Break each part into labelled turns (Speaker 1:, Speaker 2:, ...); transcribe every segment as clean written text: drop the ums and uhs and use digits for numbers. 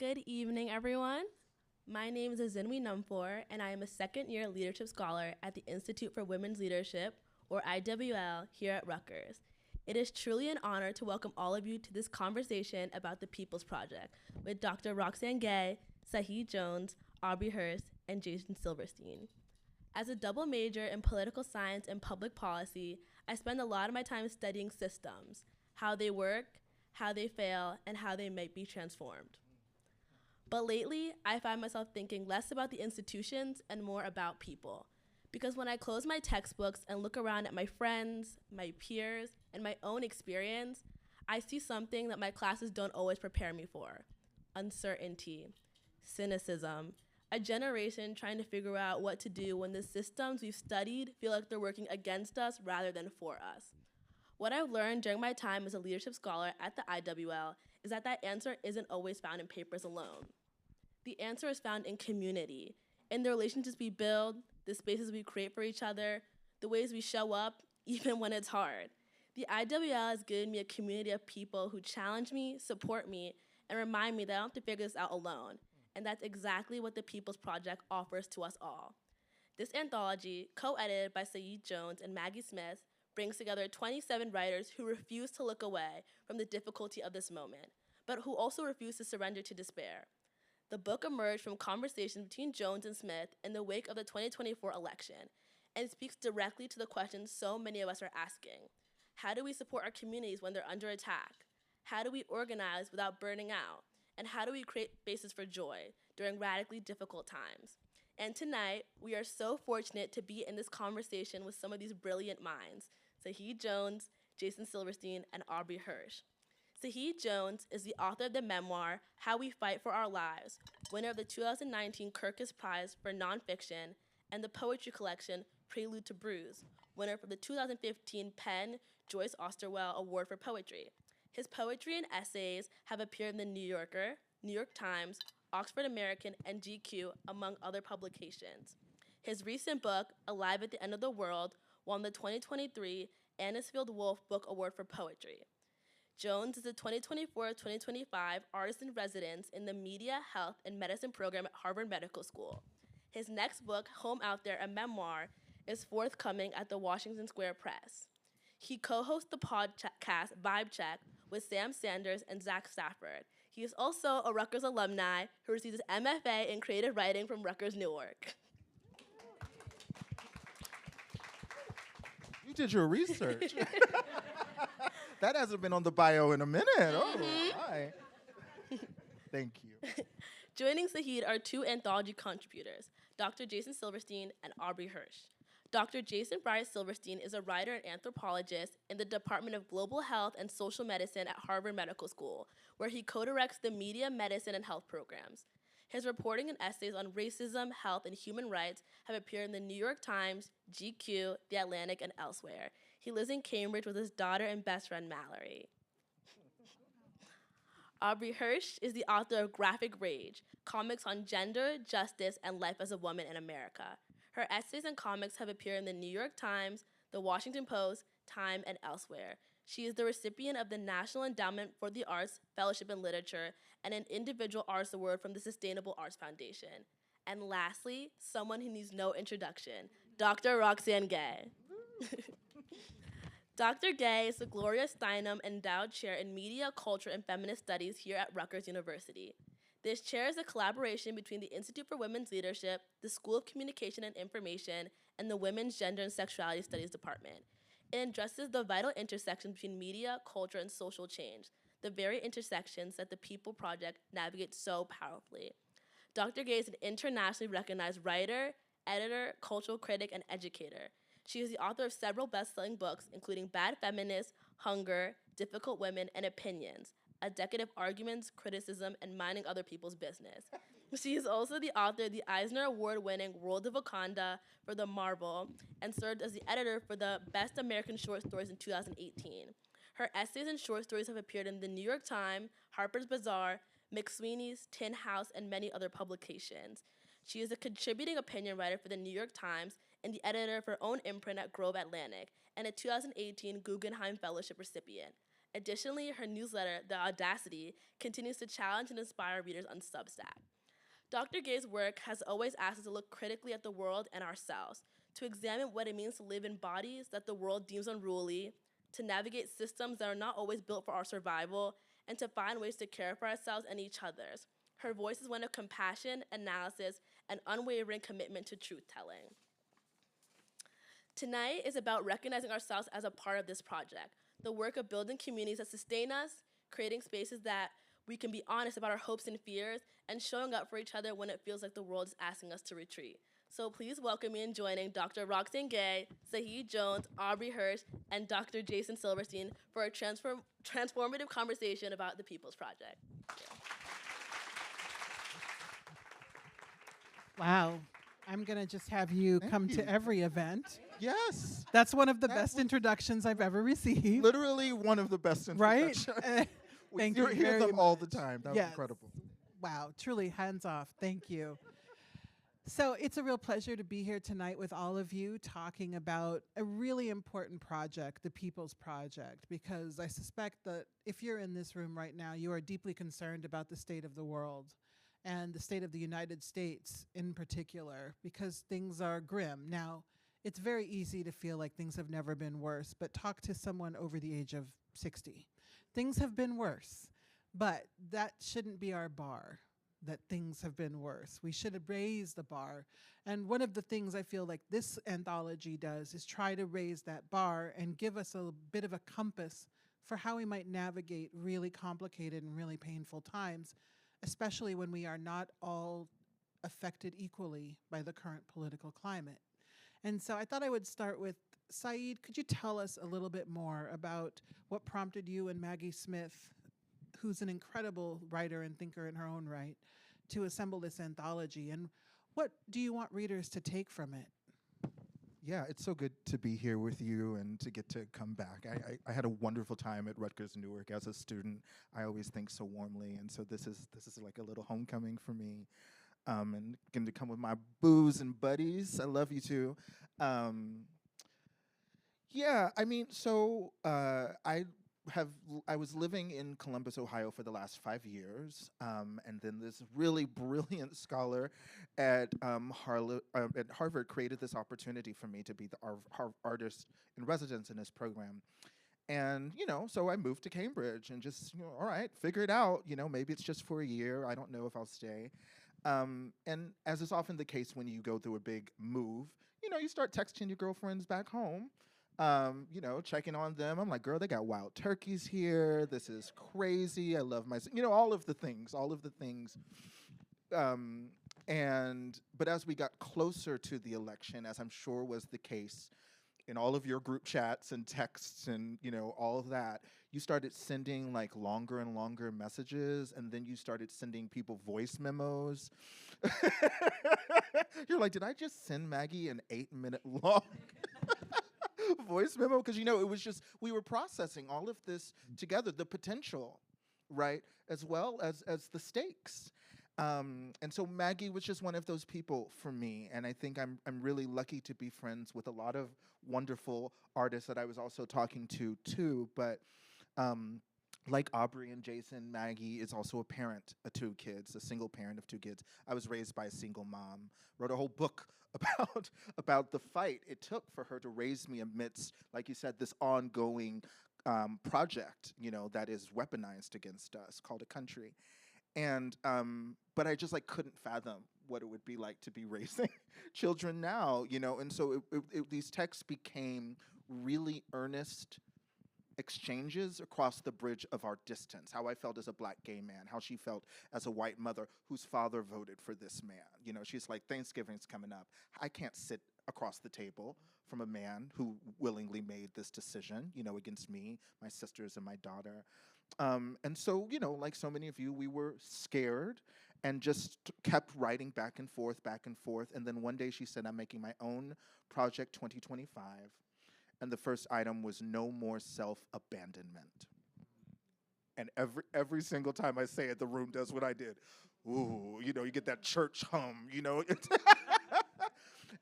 Speaker 1: Good evening, everyone. My name is Azinwi Numfor, and I am a second-year leadership scholar at the Institute for Women's Leadership, or IWL, here at Rutgers. It is truly an honor to welcome all of you to this conversation about the People's Project with Dr. Roxane Gay, Saeed Jones, Aubrey Hirsch, and Jason Silverstein. As a double major in political science and public policy, I spend a lot of my time studying systems, how they work, how they fail, and how they might be transformed. But lately, I find myself thinking less about the institutions and more about people. Because when I close my textbooks and look around at my friends, my peers, and my own experience, I see something that my classes don't always prepare me for: uncertainty, cynicism, a generation trying to figure out what to do when the systems we've studied feel like they're working against us rather than for us. What I've learned during my time as a leadership scholar at the IWL is that answer isn't always found in papers alone. The answer is found in community, in the relationships we build, the spaces we create for each other, the ways we show up, even when it's hard. The IWL has given me a community of people who challenge me, support me, and remind me that I don't have to figure this out alone. And that's exactly what the People's Project offers to us all. This anthology, co-edited by Saeed Jones and Maggie Smith, brings together 27 writers who refuse to look away from the difficulty of this moment, but who also refuse to surrender to despair. The book emerged from conversations between Jones and Smith in the wake of the 2024 election, and speaks directly to the questions so many of us are asking. How do we support our communities when they're under attack? How do we organize without burning out? And how do we create spaces for joy during radically difficult times? And tonight, we are so fortunate to be in this conversation with some of these brilliant minds: Saeed Jones, Jason Silverstein, and Aubrey Hirsch. Saeed Jones is the author of the memoir, How We Fight for Our Lives, winner of the 2019 Kirkus Prize for Nonfiction, and the poetry collection, Prelude to Bruise, winner for the 2015 PEN Joyce Osterweil Award for Poetry. His poetry and essays have appeared in The New Yorker, New York Times, Oxford American, and GQ, among other publications. His recent book, Alive at the End of the World, won the 2023 Anisfield-Wolf Book Award for Poetry. Jones is a 2024-2025 artist in residence in the Media, Health, and Medicine program at Harvard Medical School. His next book, Home Out There, a memoir, is forthcoming at the Washington Square Press. He co-hosts the podcast Vibe Check with Sam Sanders and Zach Stafford. He is also a Rutgers alumni who received his MFA in creative writing from Rutgers Newark.
Speaker 2: You did your research. That hasn't been on the bio in a minute. Oh, hi. Thank you.
Speaker 1: Joining Saeed are two anthology contributors, Dr. Jason Silverstein and Aubrey Hirsch. Dr. Jason Bryce Silverstein is a writer and anthropologist in the Department of Global Health and Social Medicine at Harvard Medical School, where he co-directs the Media, Medicine, and Health programs. His reporting and essays on racism, health, and human rights have appeared in the New York Times, GQ, The Atlantic, and elsewhere. He lives in Cambridge with his daughter and best friend, Mallory. Aubrey Hirsch is the author of Graphic Rage, comics on gender, justice, and life as a woman in America. Her essays and comics have appeared in the New York Times, the Washington Post, Time, and elsewhere. She is the recipient of the National Endowment for the Arts Fellowship in Literature and an Individual Arts Award from the Sustainable Arts Foundation. And lastly, someone who needs no introduction, Dr. Roxane Gay. Dr. Gay is the Gloria Steinem Endowed Chair in Media, Culture, and Feminist Studies here at Rutgers University. This chair is a collaboration between the Institute for Women's Leadership, the School of Communication and Information, and the Women's Gender and Sexuality Studies Department. It addresses the vital intersections between media, culture, and social change, the very intersections that the People Project navigates so powerfully. Dr. Gay is an internationally recognized writer, editor, cultural critic, and educator. She is the author of several best-selling books, including Bad Feminists, Hunger, Difficult Women, and Opinions, A Decade of Arguments, Criticism, and Minding Other People's Business. She is also the author of the Eisner Award-winning World of Wakanda for the Marvel, and served as the editor for the Best American Short Stories in 2018. Her essays and short stories have appeared in the New York Times, Harper's Bazaar, McSweeney's, Tin House, and many other publications. She is a contributing opinion writer for the New York Times and the editor of her own imprint at Grove Atlantic, and a 2018 Guggenheim Fellowship recipient. Additionally, her newsletter, The Audacity, continues to challenge and inspire readers on Substack. Dr. Gay's work has always asked us to look critically at the world and ourselves, to examine what it means to live in bodies that the world deems unruly, to navigate systems that are not always built for our survival, and to find ways to care for ourselves and each other's. Her voice is one of compassion, analysis, and unwavering commitment to truth-telling. Tonight is about recognizing ourselves as a part of this project, the work of building communities that sustain us, creating spaces that we can be honest about our hopes and fears, and showing up for each other when it feels like the world is asking us to retreat. So please welcome me in joining Dr. Roxane Gay, Saeed Jones, Aubrey Hirsch, and Dr. Jason Silverstein for a transformative conversation about the People's Project.
Speaker 3: Wow. I'm going to just have you come to every event.
Speaker 2: Yes.
Speaker 3: That's one of the best introductions I've ever received.
Speaker 2: Literally one of the best introductions.
Speaker 3: Right? Thank you
Speaker 2: hear
Speaker 3: very
Speaker 2: them all the
Speaker 3: much.
Speaker 2: time. That was
Speaker 3: Yes.
Speaker 2: incredible.
Speaker 3: Wow, truly hands off. Thank you. So it's a real pleasure to be here tonight with all of you talking about a really important project, the People's Project, because I suspect that if you're in this room right now, you are deeply concerned about the state of the world and the state of the United States in particular, because things are grim. Now, it's very easy to feel like things have never been worse, but talk to someone over the age of 60. Things have been worse, but that shouldn't be our bar, that things have been worse. We should raise the bar. And one of the things I feel like this anthology does is try to raise that bar and give us a bit of a compass for how we might navigate really complicated and really painful times, especially when we are not all affected equally by the current political climate. And so I thought I would start with Saeed. Could you tell us a little bit more about what prompted you and Maggie Smith, who's an incredible writer and thinker in her own right, to assemble this anthology? And what do you want readers to take from it?
Speaker 2: Yeah, it's so good to be here with you and to get to come back. I had a wonderful time at Rutgers Newark as a student. I always think so warmly, and so this is like a little homecoming for me. And getting to come with my booze and buddies. I love you too. Yeah, I mean, so I was living in Columbus, Ohio for the last 5 years, and then this really brilliant scholar at Harvard created this opportunity for me to be the artist in residence in his program. And, so I moved to Cambridge and just, all right, figure it out. Maybe it's just for a year. I don't know if I'll stay. And as is often the case when you go through a big move, you start texting your girlfriends back home. Checking on them. I'm like, girl, they got wild turkeys here. This is crazy. I love my, all of the things. But as we got closer to the election, as I'm sure was the case in all of your group chats and texts and, all of that, you started sending like longer and longer messages, and then you started sending people voice memos. You're like, did I just send Maggie an 8-minute long voice memo? Because, it was just, we were processing all of this together, the potential, right, as well as the stakes. And so Maggie was just one of those people for me, and I think I'm really lucky to be friends with a lot of wonderful artists that I was also talking to too. But like Aubrey and Jason, Maggie is also a parent of 2 kids, a single parent of 2 kids. I was raised by a single mom. Wrote a whole book about the fight it took for her to raise me amidst, like you said, this ongoing project, that is weaponized against us called a country. And but I just couldn't fathom what it would be like to be raising children now, and so these texts became really earnest exchanges across the bridge of our distance, how I felt as a Black gay man, how she felt as a white mother whose father voted for this man. She's like, Thanksgiving's coming up. I can't sit across the table from a man who willingly made this decision, against me, my sisters, and my daughter. And so, like so many of you, we were scared and just kept writing back and forth. And then one day she said, I'm making my own project 2025. And the first item was no more self-abandonment. And every single time I say it, the room does what I did. Ooh, you get that church hum,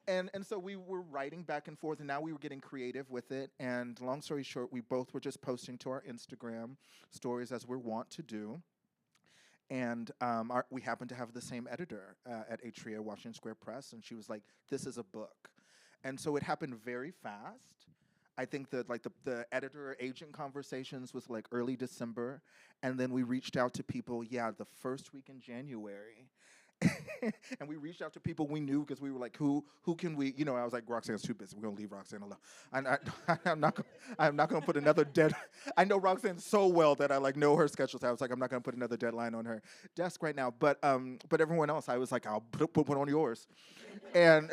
Speaker 2: And so we were writing back and forth, and now we were getting creative with it. And long story short, we both were just posting to our Instagram stories as we're wont to do. And we happened to have the same editor at Atria Washington Square Press, and she was like, "This is a book." And so it happened very fast. I think that like the editor agent conversations was like early December, and then we reached out to people. The first week in January. And we reached out to people we knew because we were like, who can we? I was like, Roxane's too busy. We're gonna leave Roxane alone. I'm not gonna put another dead. I know Roxane so well that I like know her schedule. So I was like, I'm not gonna put another deadline on her desk right now. But everyone else, I was like, I'll put one on yours, and.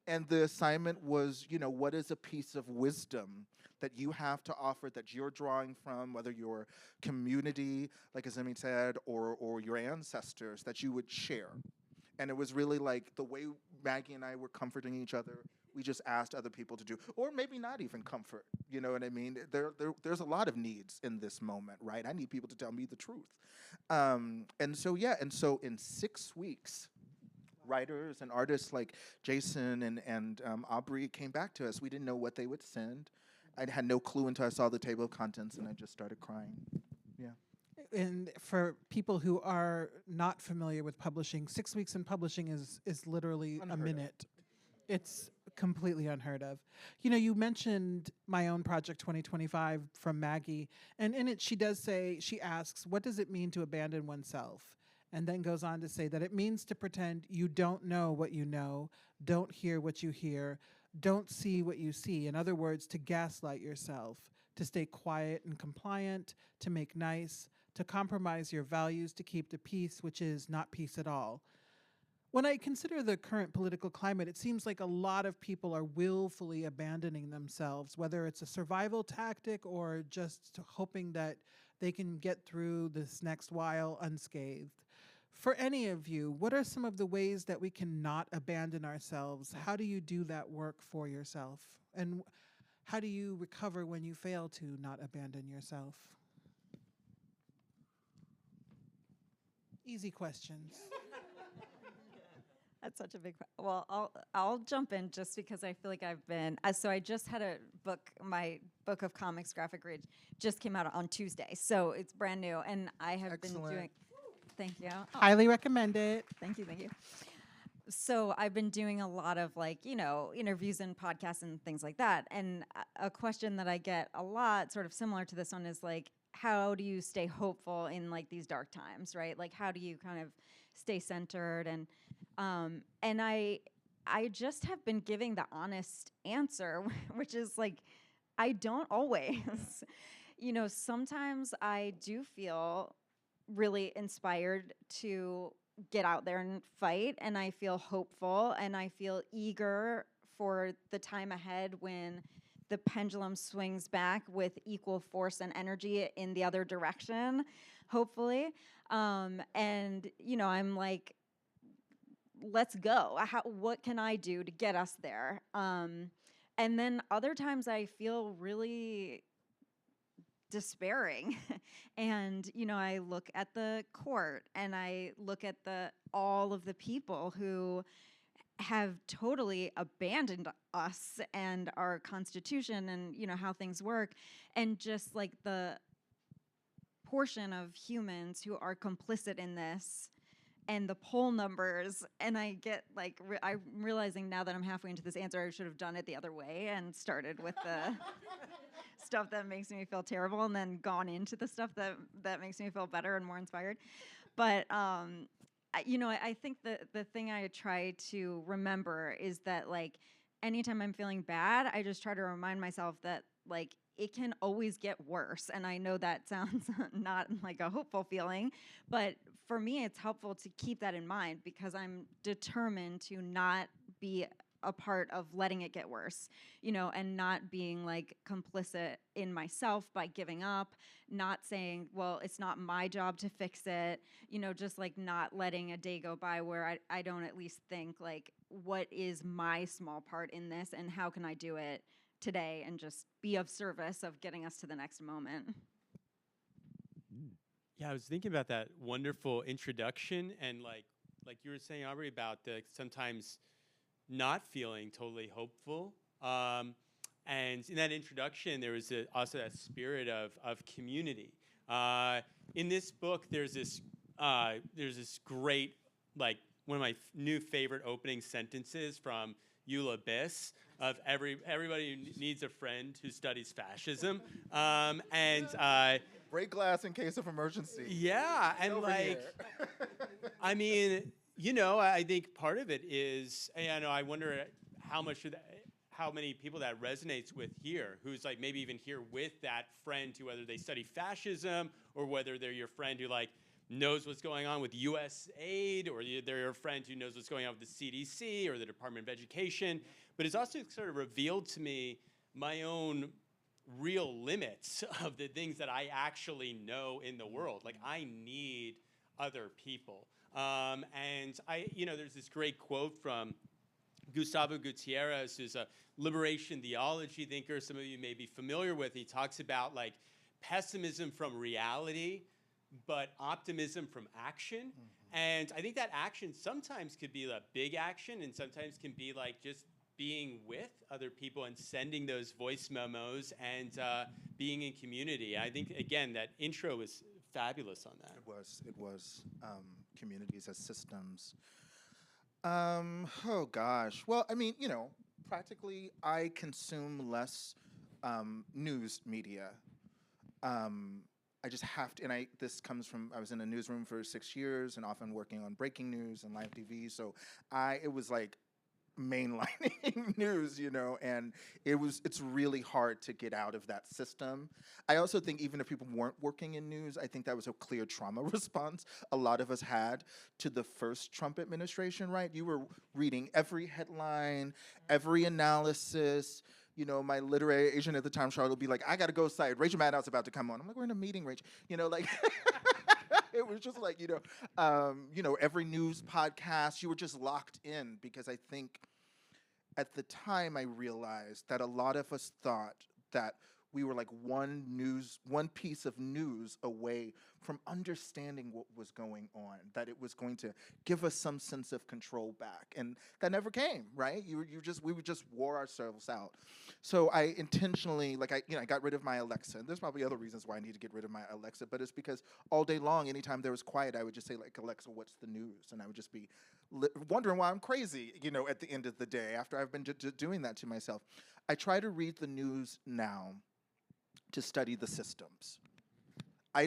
Speaker 2: And the assignment was, what is a piece of wisdom that you have to offer that you're drawing from, whether your community, like Azinwi said, or your ancestors, that you would share. And it was really like the way Maggie and I were comforting each other, we just asked other people to do, or maybe not even comfort, you know what I mean? There's a lot of needs in this moment, right? I need people to tell me the truth. And so in 6 weeks, writers and artists like Jason and Aubrey came back to us. We didn't know what they would send. I had no clue until I saw the table of contents, and I just started crying. Yeah.
Speaker 3: And for people who are not familiar with publishing, 6 weeks in publishing is literally
Speaker 2: Unheard
Speaker 3: a minute. It's completely unheard of. You mentioned my own project 2025 from Maggie, and in it she asks, what does it mean to abandon oneself? And then goes on to say that it means to pretend you don't know what you know, don't hear what you hear, don't see what you see. In other words, to gaslight yourself, to stay quiet and compliant, to make nice, to compromise your values to keep the peace, which is not peace at all. When I consider the current political climate, it seems like a lot of people are willfully abandoning themselves, whether it's a survival tactic or just hoping that they can get through this next while unscathed. For any of you, what are some of the ways that we can not abandon ourselves? How do you do that work for yourself? And how do you recover when you fail to not abandon yourself? Easy questions.
Speaker 4: That's such a big question. Well, I'll jump in just because I feel like I've been. So I just had a book, my book of comics, graphic read, just came out on Tuesday. So it's brand new, and I have been doing. Thank you.
Speaker 3: Highly recommend it.
Speaker 4: Thank you. So I've been doing a lot of interviews and podcasts and things like that. And a question that I get a lot, sort of similar to this one, is like, how do you stay hopeful in like these dark times, right? Like, how do you kind of stay centered? And I just have been giving the honest answer, which is like, I don't always. Sometimes I do feel really inspired to get out there and fight, and I feel hopeful, and I feel eager for the time ahead when the pendulum swings back with equal force and energy in the other direction, hopefully. And I'm like, let's go. What can I do to get us there? And then other times I feel really despairing. And, I look at the court, and I look at all of the people who have totally abandoned us and our Constitution and, how things work, and just like the portion of humans who are complicit in this and the poll numbers. And I get like, I'm realizing now that I'm halfway into this answer, I should have done it the other way and started with the stuff that makes me feel terrible and then gone into the stuff that makes me feel better and more inspired. But, I think the thing I try to remember is that like, anytime I'm feeling bad, I just try to remind myself that like, it can always get worse. And I know that sounds not like a hopeful feeling, but for me, it's helpful to keep that in mind because I'm determined to not be a part of letting it get worse, and not being like complicit in myself by giving up, not saying, well, it's not my job to fix it, just like not letting a day go by where I don't at least think like, what is my small part in this and how can I do it today and just be of service of getting us to the next moment.
Speaker 5: Yeah, I was thinking about that wonderful introduction and like like you were saying, Aubrey, about the sometimes not feeling totally hopeful. And in that introduction, there was also that spirit of community. In this book, there's this great, like, one of my new favorite opening sentences from Eula Biss of everybody who needs a friend who studies fascism.
Speaker 2: Break glass in case of emergency.
Speaker 5: Yeah, and
Speaker 2: Over
Speaker 5: like,
Speaker 2: here.
Speaker 5: I mean, you know, I think part of it is, I wonder how many people that resonates with here, who's like maybe even here with that friend who, whether they study fascism or whether they're your friend who like knows what's going on with US aid, or they're your friend who knows what's going on with the CDC or the Department of Education. But it's also sort of revealed to me my own real limits of the things that I actually know in the world. Like, I need other people. And there's this great quote from Gustavo Gutierrez, who's a liberation theology thinker some of you may be familiar with. He talks about like pessimism from reality, but optimism from action. Mm-hmm. And I think that action sometimes could be a big action, and sometimes can be like just being with other people and sending those voice memos and being in community. I think, again, that intro was fabulous on that.
Speaker 2: It was communities as systems. Oh gosh. Well, I mean, practically I consume less news media. I just have to, and this comes from, I was in a newsroom for 6 years and often working on breaking news and live TV, so it was like mainlining news, and it's really hard to get out of that system. I also think even if people weren't working in news, I think that was a clear trauma response a lot of us had to the first Trump administration, right? You were reading every headline, every analysis. My literary agent at the time, Charlotte, would be like, I got to go outside. Rachel Maddow's about to come on. I'm like, we're in a meeting, Rachel. Like, it was just like, every news podcast, you were just locked in, because I think at the time I realized that a lot of us thought that we were like one piece of news away from understanding what was going on, that it was going to give us some sense of control back. And that never came, right? We would just wore ourselves out. So I intentionally, I got rid of my Alexa. And there's probably other reasons why I need to get rid of my Alexa, but it's because all day long, anytime there was quiet, I would just say, like, Alexa, what's the news? And I would just be wondering why I'm crazy, at the end of the day, after I've been doing that to myself. I try to read the news now to study the systems. I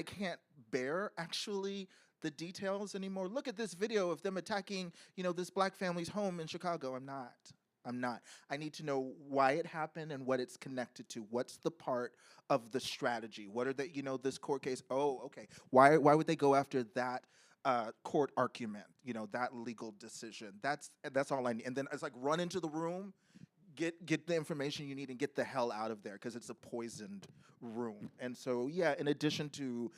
Speaker 2: can't bear actually the details anymore. Look at this video of them attacking, this black family's home in Chicago. I'm not. I need to know why it happened and what it's connected to. What's the part of the strategy? What are this court case? Oh, okay. Why would they go after that court argument? That legal decision. That's all I need. And then it's like, run into the room, get the information you need, and get the hell out of there, because it's a poisoned room. And so, yeah, in addition to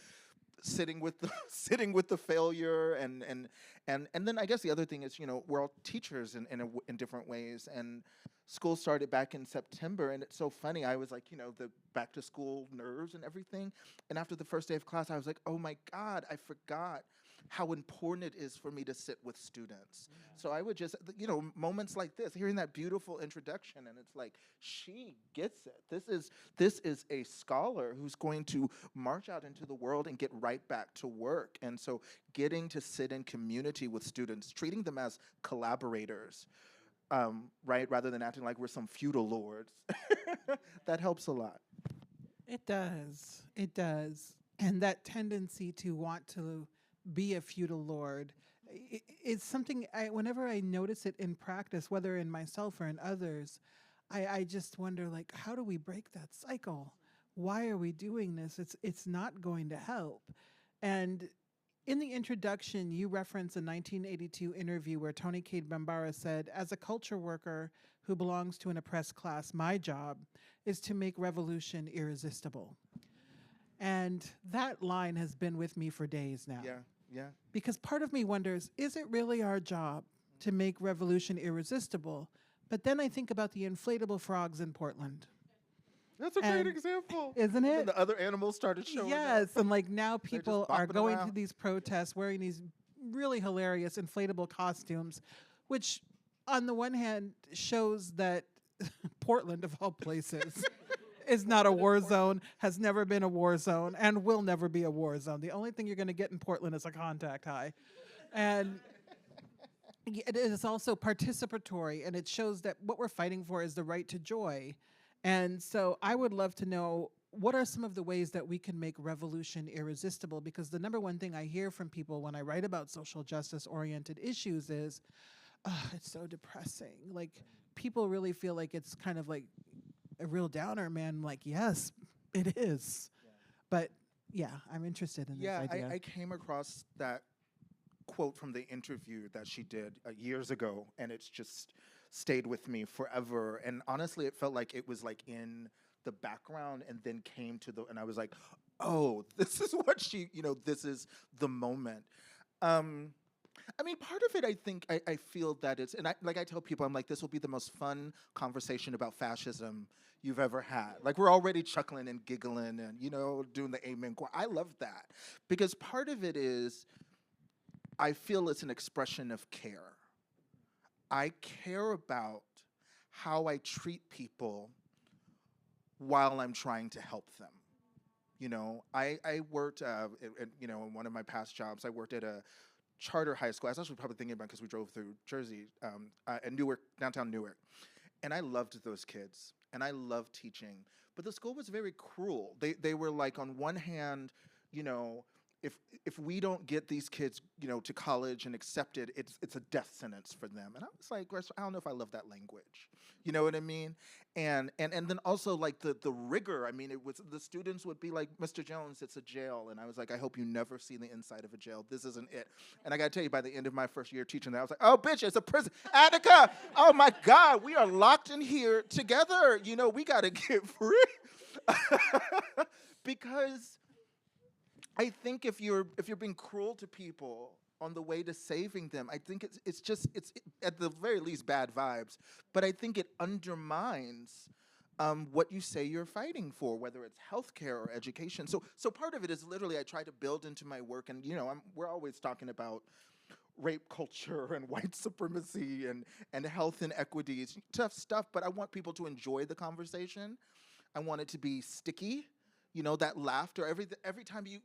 Speaker 2: sitting with the failure, and then I guess the other thing is, we're all teachers in different ways, and school started back in September, and it's so funny. I was like, the back to school nerves and everything, and after the first day of class, I was like, oh my God, I forgot how important it is for me to sit with students. Yeah. So I would just, moments like this, hearing that beautiful introduction, and it's like, she gets it. This is a scholar who's going to march out into the world and get right back to work. And so getting to sit in community with students, treating them as collaborators, right, rather than acting like we're some feudal lords, that helps a lot.
Speaker 3: It does. And that tendency to want to be a feudal lord, it's something whenever I notice it in practice, whether in myself or in others, I just wonder, like, how do we break that cycle? Why are we doing this? It's not going to help. And in the introduction, you reference a 1982 interview where Toni Cade Bambara said, as a culture worker who belongs to an oppressed class, my job is to make revolution irresistible. And that line has been with me for days now.
Speaker 2: Yeah.
Speaker 3: Because part of me wonders, is it really our job to make revolution irresistible? But then I think about the inflatable frogs in Portland.
Speaker 2: That's a great example.
Speaker 3: Isn't it?
Speaker 2: And the other animals started showing up.
Speaker 3: Yes, and like now people are going
Speaker 2: around
Speaker 3: to these protests wearing these, really hilarious inflatable costumes, which on the one hand shows that Portland, of all places, is not a war zone, has never been a war zone, and will never be a war zone. The only thing you're going to get in Portland is a contact high. And it is also participatory, and it shows that what we're fighting for is the right to joy. And so I would love to know, what are some of the ways that we can make revolution irresistible? Because the number one thing I hear from people when I write about social justice-oriented issues is, oh, it's so depressing. Like, people really feel like it's kind of like a real downer, man. I'm like, yes, it is. Yeah. But yeah, I'm interested in this idea.
Speaker 2: I came across that quote from the interview that she did years ago, and it's just stayed with me forever. And honestly, it felt like it was like in the background and then came to and I was like, oh, this is what she, this is the moment. I mean, part of it, I think, I feel that it's, and I tell people, I'm like, this will be the most fun conversation about fascism you've ever had. Like, we're already chuckling and giggling and, doing the amen choir. I love that. Because part of it is, I feel it's an expression of care. I care about how I treat people while I'm trying to help them. I worked, in one of my past jobs, I worked at a charter high school. I was actually probably thinking about because we drove through Jersey, in Newark, downtown Newark. And I loved those kids, and I loved teaching. But the school was very cruel. They were like, on one hand, if we don't get these kids, to college and accepted, it's a death sentence for them. And I was like, I don't know if I love that language. You know what I mean? And then also like the rigor. I mean, it was, the students would be like, Mr. Jones, it's a jail. And I was like, I hope you never see the inside of a jail. This isn't it. And I got to tell you, by the end of my first year teaching that, I was like, oh, bitch, it's a prison. Attica, oh my God, we are locked in here together. We got to get free. Because I think if you're being cruel to people on the way to saving them, I think it's at the very least bad vibes. But I think it undermines what you say you're fighting for, whether it's healthcare or education. So part of it is literally I try to build into my work, and we're always talking about rape culture and white supremacy and health inequities, tough stuff. But I want people to enjoy the conversation. I want it to be sticky. That laughter, every time you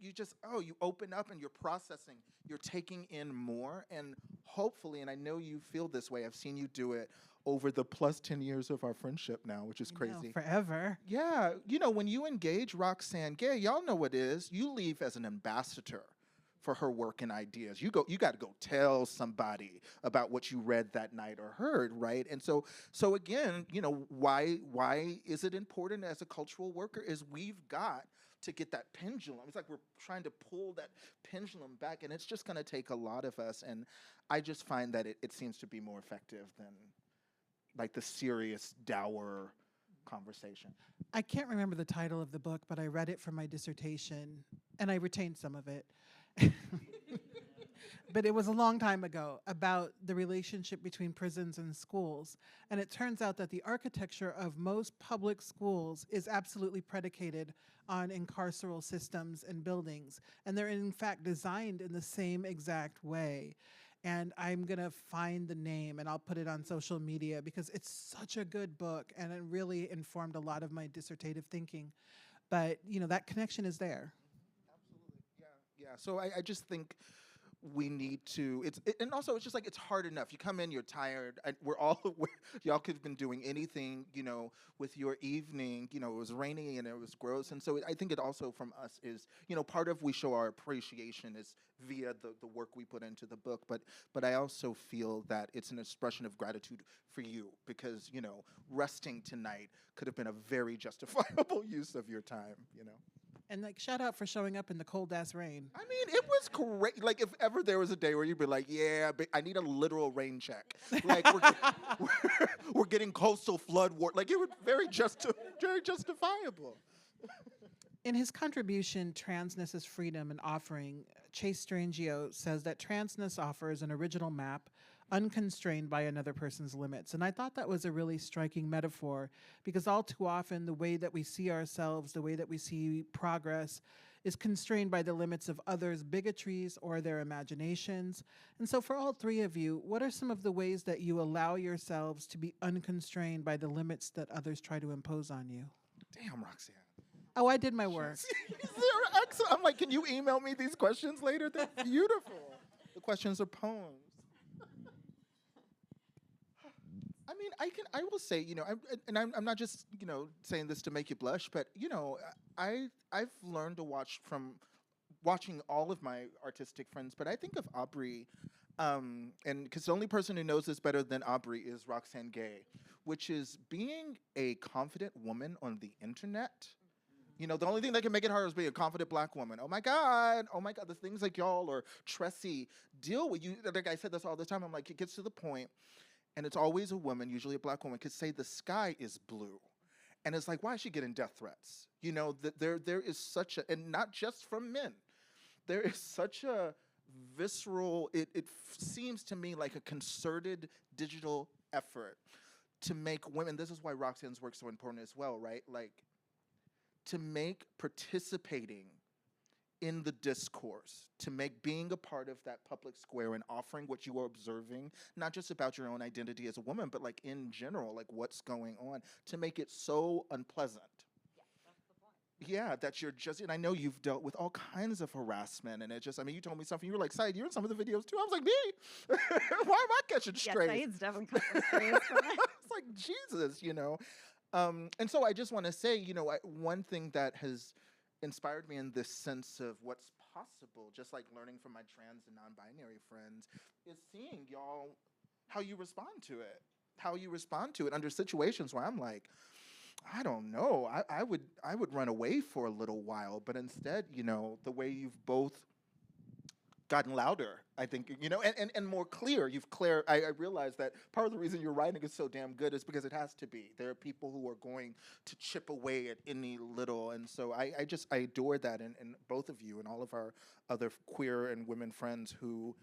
Speaker 2: open up and you're processing, you're taking in more. And hopefully, and I know you feel this way, I've seen you do it over the plus 10 years of our friendship now, which is crazy.
Speaker 3: Forever.
Speaker 2: Yeah. When you engage Roxane Gay, y'all know what it is. You leave as an ambassador for her work and ideas. You got to go tell somebody about what you read that night or heard, right? And so again, why is it important as a cultural worker is we've got to get that pendulum. It's like we're trying to pull that pendulum back, and it's just going to take a lot of us. And I just find that it seems to be more effective than like the serious, dour conversation.
Speaker 3: I can't remember the title of the book, but I read it for my dissertation, and I retained some of it. But it was a long time ago, about the relationship between prisons and schools. And it turns out that the architecture of most public schools is absolutely predicated on incarceral systems and buildings. And they're in fact designed in the same exact way. And I'm gonna find the name and I'll put it on social media because it's such a good book and it really informed a lot of my dissertative thinking. But that connection is there.
Speaker 2: Yeah, so I just think we need to, and also it's just like, it's hard enough. You come in, you're tired. Y'all could have been doing anything, with your evening, it was raining and it was gross. And so I think it also from us is, part of we show our appreciation is via the work we put into the book. But I also feel that it's an expression of gratitude for you because, resting tonight could have been a very justifiable use of your time,
Speaker 3: And shout out for showing up in the cold ass rain.
Speaker 2: I mean, it was great. Like, if ever there was a day where you'd be like, yeah, I need a literal rain check. Like, we're getting coastal flood war. Like, it was very justifiable.
Speaker 3: In his contribution, Transness is Freedom and Offering, Chase Strangio says that transness offers an original map unconstrained by another person's limits. And I thought that was a really striking metaphor because all too often the way that we see ourselves, the way that we see progress is constrained by the limits of others' bigotries or their imaginations. And so for all three of you, what are some of the ways that you allow yourselves to be unconstrained by the limits that others try to impose on you?
Speaker 2: Damn, Roxane.
Speaker 3: Oh, I did my work.
Speaker 2: They're excellent. I'm like, can you email me these questions later? They're beautiful. The questions are poems. I mean, I will say, you know, I'm not just, you know, saying this to make you blush, but, you know, I've learned to watch from watching all of my artistic friends, but I think of Aubrey, and because the only person who knows this better than Aubrey is Roxane Gay, which is being a confident woman on the internet. You know, the only thing that can make it hard is being a confident black woman. Oh my God, the things like y'all or Tressie deal with. You, like I said this all the time, I'm like, it gets to the point, and it's always a woman, usually a black woman, could say the sky is blue. And it's like, why is she getting death threats? You know, there is such a, and not just from men, there is such a visceral, it seems to me like a concerted digital effort to make women, this is why Roxane's work is so important as well, right? Like, to make participating in the discourse, to make being a part of that public square and offering what you are observing, not just about your own identity as a woman, but like in general, like what's going on, to make it so unpleasant.
Speaker 4: Yeah, that's the point.
Speaker 2: Yeah, that you're just, and I know you've dealt with all kinds of harassment, and it just, I mean, you told me something, you were like, Saeed, you're in some of the videos too. I was like, me? Why am I catching strays?
Speaker 4: Yeah, Saeed's definitely catching strays from it.
Speaker 2: It's like, Jesus, you know. And so I just want to say, you know, one thing that has inspired me in this sense of what's possible, just like learning from my trans and non-binary friends, is seeing y'all, how you respond to it. How you respond to it under situations where I'm like, I don't know, I would run away for a little while, but instead, you know, the way you've both gotten louder, I think, you know, and more clear. I realize that part of the reason your writing is so damn good is because it has to be. There are people who are going to chip away at any little, and so I adore that in both of you and all of our other queer and women friends who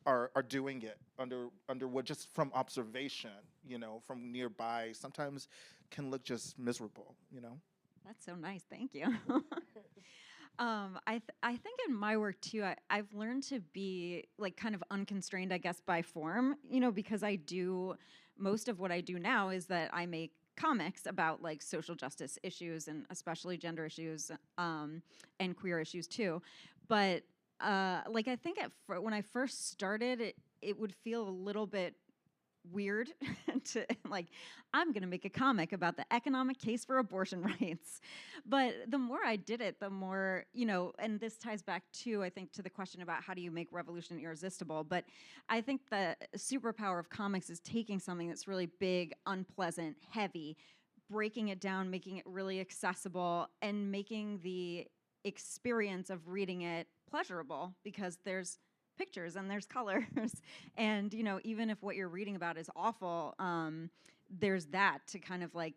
Speaker 2: are doing it under what, just from observation, you know, from nearby, sometimes can look just miserable, you know?
Speaker 4: That's so nice. Thank you. I think in my work too, I've learned to be like kind of unconstrained, I guess, by form, you know, because most of what I do now is that I make comics about like social justice issues and especially gender issues and queer issues too. But like I think when I first started, it would feel a little bit weird to like, I'm gonna make a comic about the economic case for abortion rights. But the more I did it, the more, you know, and this ties back to, I think, to the question about how do you make revolution irresistible. But I think the superpower of comics is taking something that's really big, unpleasant, heavy, breaking it down, making it really accessible, and making the experience of reading it pleasurable, because there's pictures and there's colors and, you know, even if what you're reading about is awful, there's that to kind of like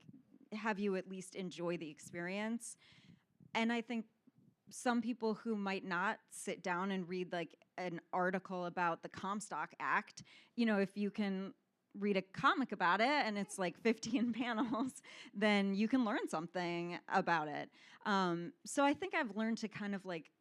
Speaker 4: have you at least enjoy the experience. And I think some people who might not sit down and read like an article about the Comstock Act, you know, if you can read a comic about it and it's like 15 panels, then you can learn something about it. So I think I've learned to kind of like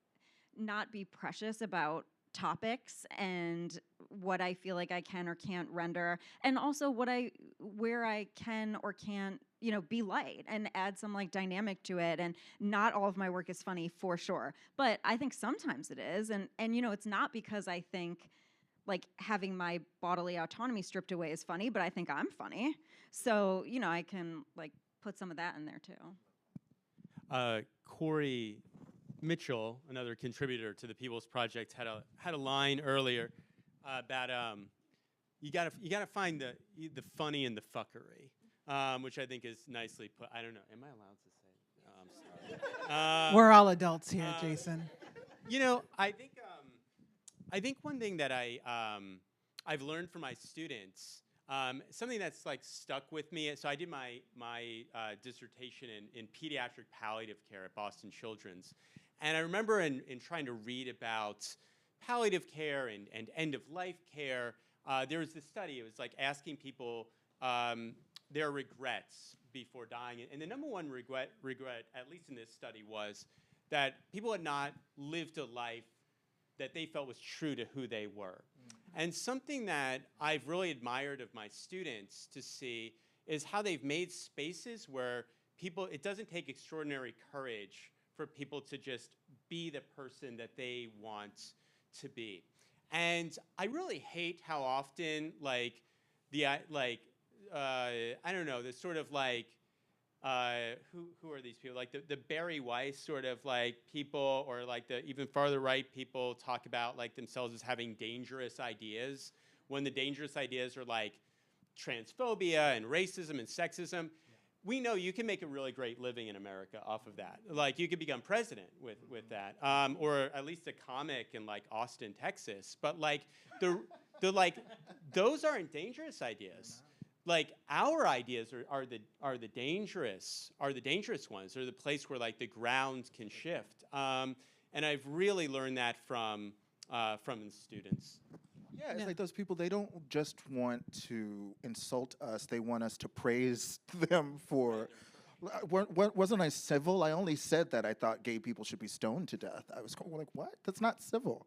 Speaker 4: not be precious about topics and what I feel like I can or can't render, and also where I can or can't, you know, be light and add some like dynamic to it. And not all of my work is funny for sure, but I think sometimes it is. And you know, it's not because I think like having my bodily autonomy stripped away is funny, but I think I'm funny. So, you know, I can like put some of that in there too.
Speaker 5: Corey Mitchell, another contributor to the People's Project, had a line earlier about you gotta find the funny in the fuckery, which I think is nicely put. I don't know. Am I allowed to say? No, I'm sorry.
Speaker 3: We're all adults here, Jason.
Speaker 5: You know, I think one thing that I've learned from my students, something that's like stuck with me. So I did my dissertation in pediatric palliative care at Boston Children's. And I remember in trying to read about palliative care and end-of-life care, there was this study. It was like asking people their regrets before dying. And the number one regret, at least in this study, was that people had not lived a life that they felt was true to who they were. And something that I've really admired of my students to see is how they've made spaces where people, it doesn't take extraordinary courage for people to just be the person that they want to be. And I really hate how often, like, I don't know, this sort of like, who are these people? Like the Barry Weiss sort of like people, or like the even farther right people talk about like themselves as having dangerous ideas, when the dangerous ideas are like transphobia and racism and sexism. We know you can make a really great living in America off of that. Like you could become president with that, or at least a comic in like Austin, Texas. But like the like those aren't dangerous ideas. Like our ideas are the dangerous ones. They're the place where like the ground can shift. And I've really learned that from the students.
Speaker 2: Yeah, it's like those people, they don't just want to insult us, they want us to praise them for, wasn't I civil? I only said that I thought gay people should be stoned to death. I was like, what? That's not civil.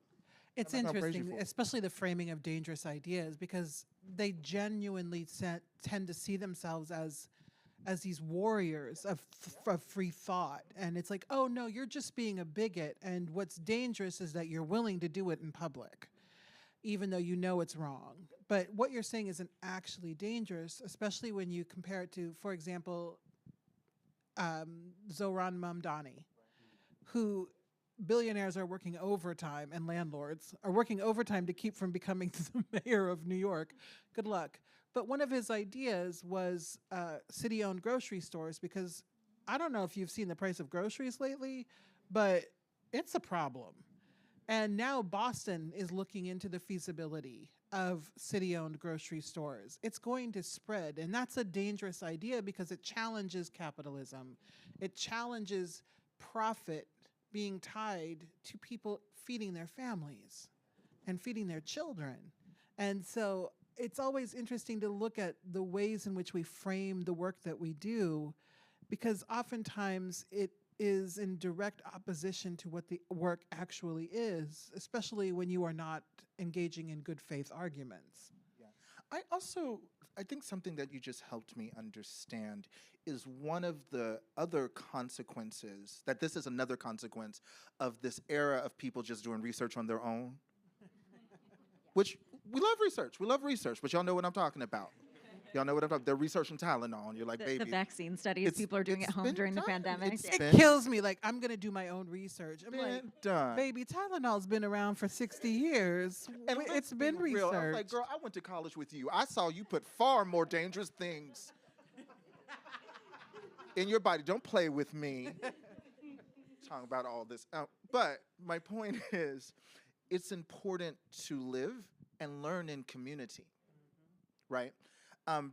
Speaker 3: It's interesting, especially the framing of dangerous ideas, because they genuinely tend to see themselves as these warriors of free thought. And it's like, oh no, you're just being a bigot, and what's dangerous is that you're willing to do it in public, even though you know it's wrong. But what you're saying isn't actually dangerous, especially when you compare it to, for example, Zohran Mamdani, who billionaires are working overtime, and landlords are working overtime to keep from becoming the mayor of New York. Good luck. But one of his ideas was city-owned grocery stores, because I don't know if you've seen the price of groceries lately, but it's a problem. And now Boston is looking into the feasibility of city-owned grocery stores. It's going to spread, and that's a dangerous idea because it challenges capitalism. It challenges profit being tied to people feeding their families and feeding their children. And so it's always interesting to look at the ways in which we frame the work that we do, because oftentimes it is in direct opposition to what the work actually is, especially when you are not engaging in good faith arguments.
Speaker 2: Yeah. I think something that you just helped me understand is one of the other consequences, that this is another consequence of this era of people just doing research on their own. Which, we love research, but y'all know what I'm talking about. Y'all know what I'm talking about. They're researching Tylenol, and you're like, baby.
Speaker 4: The vaccine studies people are doing at home during the pandemic.
Speaker 3: It kills me. Like, I'm going to do my own research. I'm like,
Speaker 2: done.
Speaker 3: Baby, Tylenol's been around for 60 years. And it's been researched.
Speaker 2: I was like, girl, I went to college with you. I saw you put far more dangerous things in your body. Don't play with me. Talking about all this. But my point is, it's important to live and learn in community, right?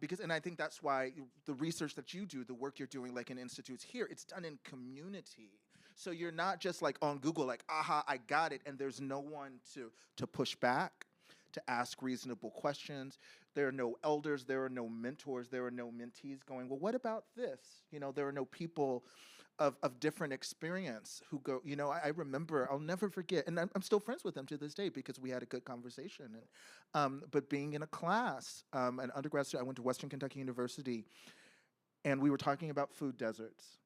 Speaker 2: Because, and I think that's why the research that you do, the work you're doing like in institutes here, it's done in community. So you're not just like on Google, like, aha, I got it, and there's no one to push back, to ask reasonable questions. There are no elders, there are no mentors, there are no mentees going, well, what about this? You know, there are no people of different experience who go, you know, I remember, I'll never forget, and I'm still friends with them to this day because we had a good conversation. And but being in a class, an undergrad student, I went to Western Kentucky University, and we were talking about food deserts,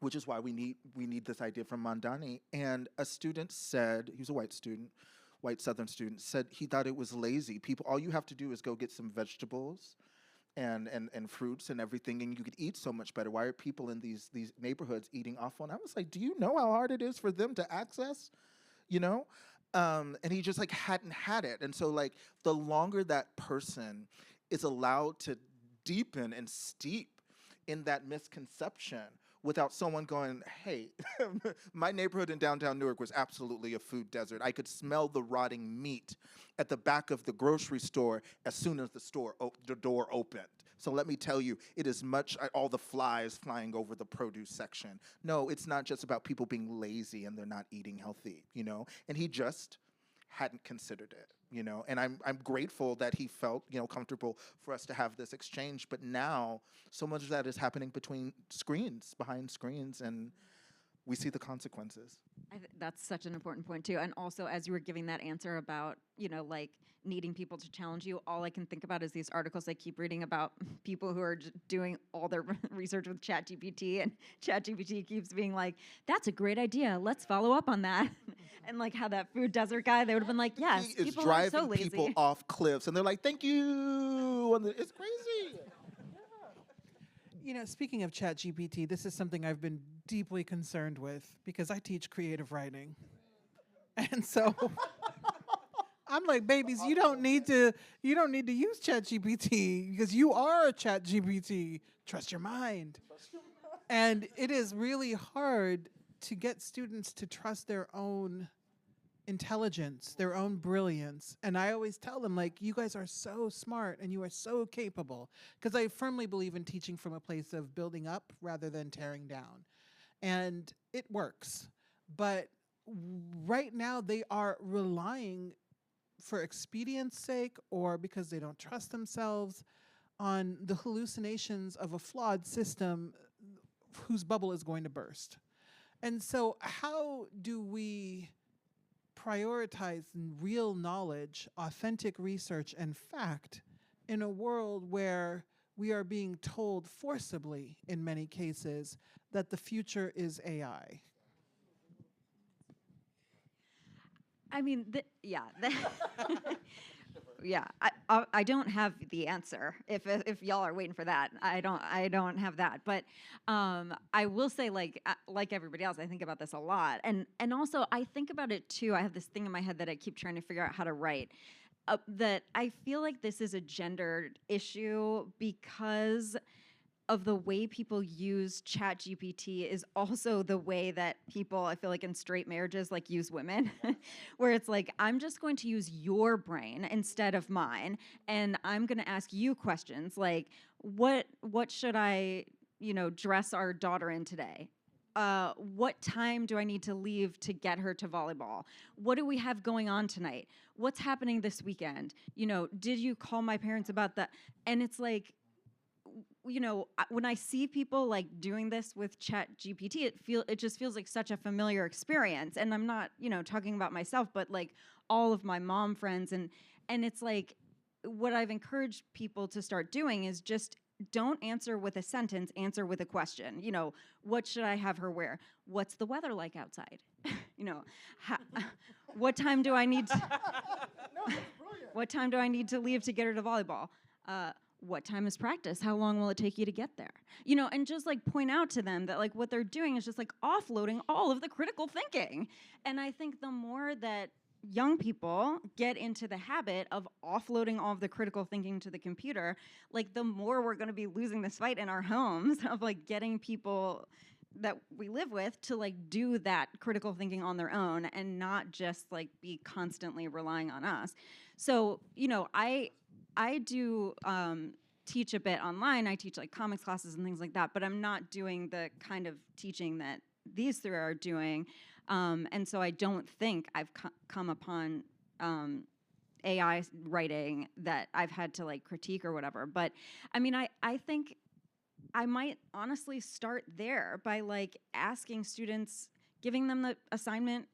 Speaker 2: which is why we need this idea from Mamdani. And a student said, he was a white student, white Southern student, said he thought it was lazy. People, all you have to do is go get some vegetables and fruits and everything, and you could eat so much better. Why are people in these neighborhoods eating awful? And I was like, do you know how hard it is for them to access, you know? And he just like hadn't had it. And so like the longer that person is allowed to deepen and steep in that misconception without someone going, hey, my neighborhood in downtown Newark was absolutely a food desert. I could smell the rotting meat at the back of the grocery store as soon as the door opened. So let me tell you, it is much, all the flies flying over the produce section. No, it's not just about people being lazy and they're not eating healthy, you know? And he just hadn't considered it, you know? And I'm grateful that he felt, you know, comfortable for us to have this exchange. But now, so much of that is happening behind screens. And we see the consequences.
Speaker 4: That's such an important point too. And also, as you were giving that answer about, like needing people to challenge you, all I can think about is these articles I keep reading about people who are doing all their research with ChatGPT, and ChatGPT keeps being like, "That's a great idea. Let's follow up on that." And like how that food desert guy, they would have been like, "Yes,
Speaker 2: It's
Speaker 4: people
Speaker 2: driving
Speaker 4: are so lazy."
Speaker 2: people off cliffs, and they're like, "Thank you." And it's crazy.
Speaker 3: Speaking of ChatGPT, this is something I've been deeply concerned with because I teach creative writing. And so I'm like, babies, you don't need to use ChatGPT because you are ChatGPT. Trust your mind. And it is really hard to get students to trust their own intelligence, their own brilliance. And I always tell them, like, you guys are so smart and you are so capable, because I firmly believe in teaching from a place of building up rather than tearing down. And it works. But right now they are relying, for expedience sake or because they don't trust themselves, on the hallucinations of a flawed system whose bubble is going to burst. And so how do we prioritize real knowledge, authentic research, and fact in a world where we are being told forcibly, in many cases, that the future is AI?
Speaker 4: I mean, yeah. I don't have the answer. If y'all are waiting for that, I don't have that. But I will say, like everybody else, I think about this a lot, and also I think about it too. I have this thing in my head that I keep trying to figure out how to write. That I feel like this is a gendered issue because of the way people use ChatGPT is also the way that people, I feel like in straight marriages, like use women, where it's like, I'm just going to use your brain instead of mine, and I'm going to ask you questions like, what should I, dress our daughter in today? What time do I need to leave to get her to volleyball? What do we have going on tonight? What's happening this weekend? Did you call my parents about that? And it's like, when I see people like doing this with ChatGPT, it just feels like such a familiar experience. And I'm not, talking about myself, but like all of my mom friends, and it's like what I've encouraged people to start doing is just don't answer with a sentence, answer with a question. What should I have her wear? What's the weather like outside? What time do I need to what time do I need to leave to get her to volleyball? What time is practice? How long will it take you to get there? And just like point out to them that like what they're doing is just like offloading all of the critical thinking. And I think the more that young people get into the habit of offloading all of the critical thinking to the computer, like the more we're going to be losing this fight in our homes of like getting people that we live with to like do that critical thinking on their own and not just like be constantly relying on us. So, I do teach a bit online. I teach like comics classes and things like that, but I'm not doing the kind of teaching that these three are doing. And so I don't think I've come upon AI writing that I've had to like critique or whatever. But I mean, I think I might honestly start there by like asking students, giving them the assignment,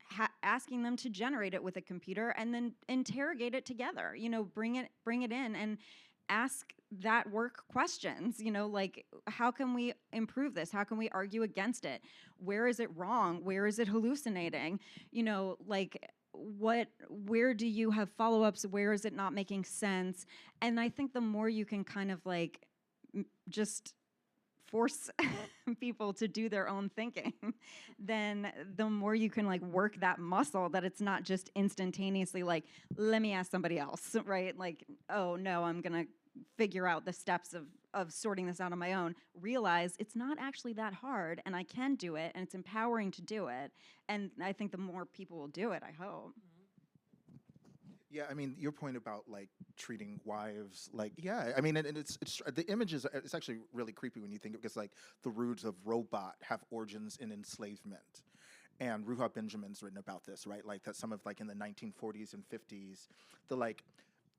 Speaker 4: asking them to generate it with a computer, and then interrogate it together. Bring it in and ask that work questions. Like, how can we improve this? How can we argue against it? Where is it wrong? Where is it hallucinating? Like, where do you have follow-ups? Where is it not making sense? And I think the more you can kind of like just force people to do their own thinking, then the more you can like work that muscle, that it's not just instantaneously like, let me ask somebody else, right? Like, oh no, I'm gonna figure out the steps of sorting this out on my own. Realize it's not actually that hard, and I can do it, and it's empowering to do it. And I think the more people will do it, I hope.
Speaker 2: Yeah, I mean, your point about like treating wives like, yeah, I mean, and it's the images. It's actually really creepy when you think of, because like the roots of robot have origins in enslavement, and Ruha Benjamin's written about this, right? Like that some of like in the 1940s and 50s,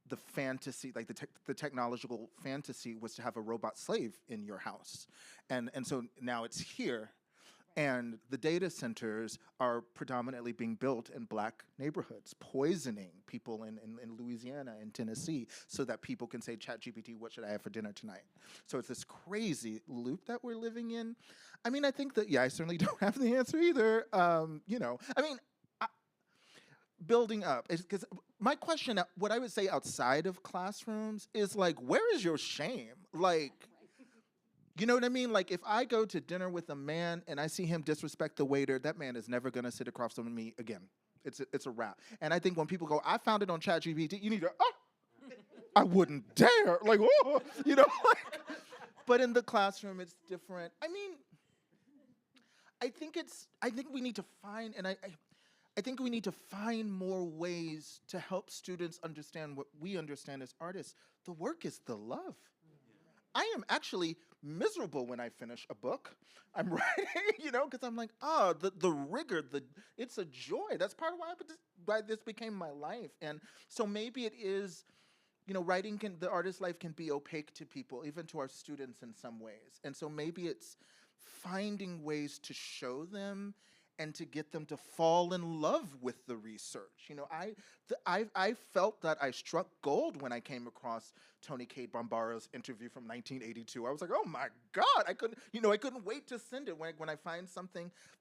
Speaker 2: the fantasy, like the technological fantasy was to have a robot slave in your house, and so now it's here. And the data centers are predominantly being built in black neighborhoods, poisoning people in Louisiana and Tennessee so that people can say, ChatGPT, what should I have for dinner tonight? So it's this crazy loop that we're living in. I mean, I think that, I certainly don't have the answer either. Building up, because my question, what I would say outside of classrooms is like, where is your shame? Like, you know what I mean? Like, if I go to dinner with a man and I see him disrespect the waiter, that man is never gonna sit across from me again. It's a wrap. And I think when people go, I found it on ChatGPT, you need to, I wouldn't dare. Like, like, but in the classroom, it's different. I mean, I think we need to find, and I think we need to find more ways to help students understand what we understand as artists. The work is the love. I am actually miserable when I finish a book I'm writing, because I'm like, the rigor, it's a joy. That's part of why this became my life. And so maybe it is, writing the artist's life can be opaque to people, even to our students in some ways. And so maybe it's finding ways to show them and to get them to fall in love with the research. I felt that I struck gold when I came across Toni Cade Bambara's interview from 1982. I was like, oh my God, I couldn't wait to send it. When I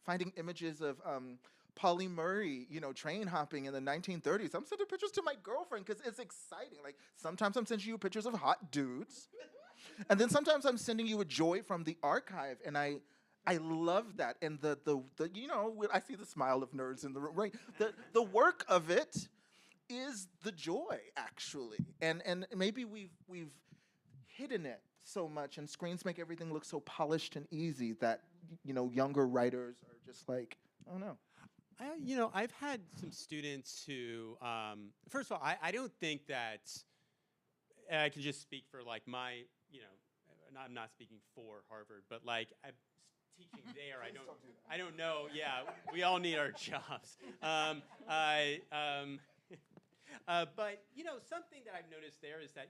Speaker 2: finding images of Polly Murray, train hopping in the 1930s, I'm sending pictures to my girlfriend because it's exciting. Like, sometimes I'm sending you pictures of hot dudes, and then sometimes I'm sending you a joy from the archive, and I love that. And the I see the smile of nerds in the room, right? The work of it is the joy, actually. And maybe we've hidden it so much, and screens make everything look so polished and easy that, younger writers are just like, oh no.
Speaker 5: I've had some students who, first of all, I don't think that, I can just speak for like my, I'm not speaking for Harvard, but like I'm teaching there. I don't know. Yeah, we all need our jobs. But something that I've noticed there is that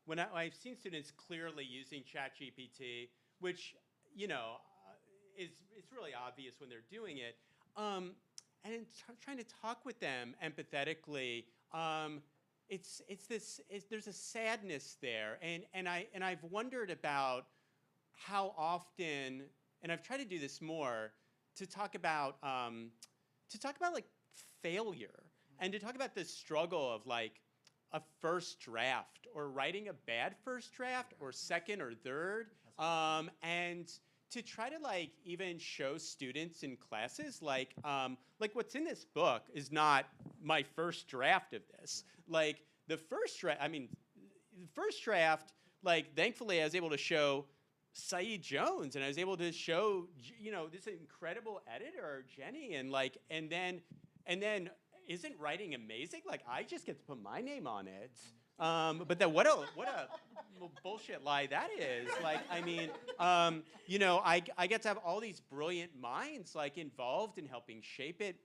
Speaker 5: when I've seen students clearly using ChatGPT, which it's really obvious when they're doing it, and trying to talk with them empathetically. There's a sadness there, and I've wondered about how often, and I've tried to do this more, to talk about like failure, and to talk about the struggle of like a first draft, or writing a bad first draft, or second or third, and to try to like even show students in classes like what's in this book is not my first draft of this. Like the first draft, like thankfully I was able to show Saeed Jones, and I was able to show this incredible editor Jenny, and then isn't writing amazing? Like I just get to put my name on it. But then what a bullshit lie that is. Like, I mean, I get to have all these brilliant minds like involved in helping shape it.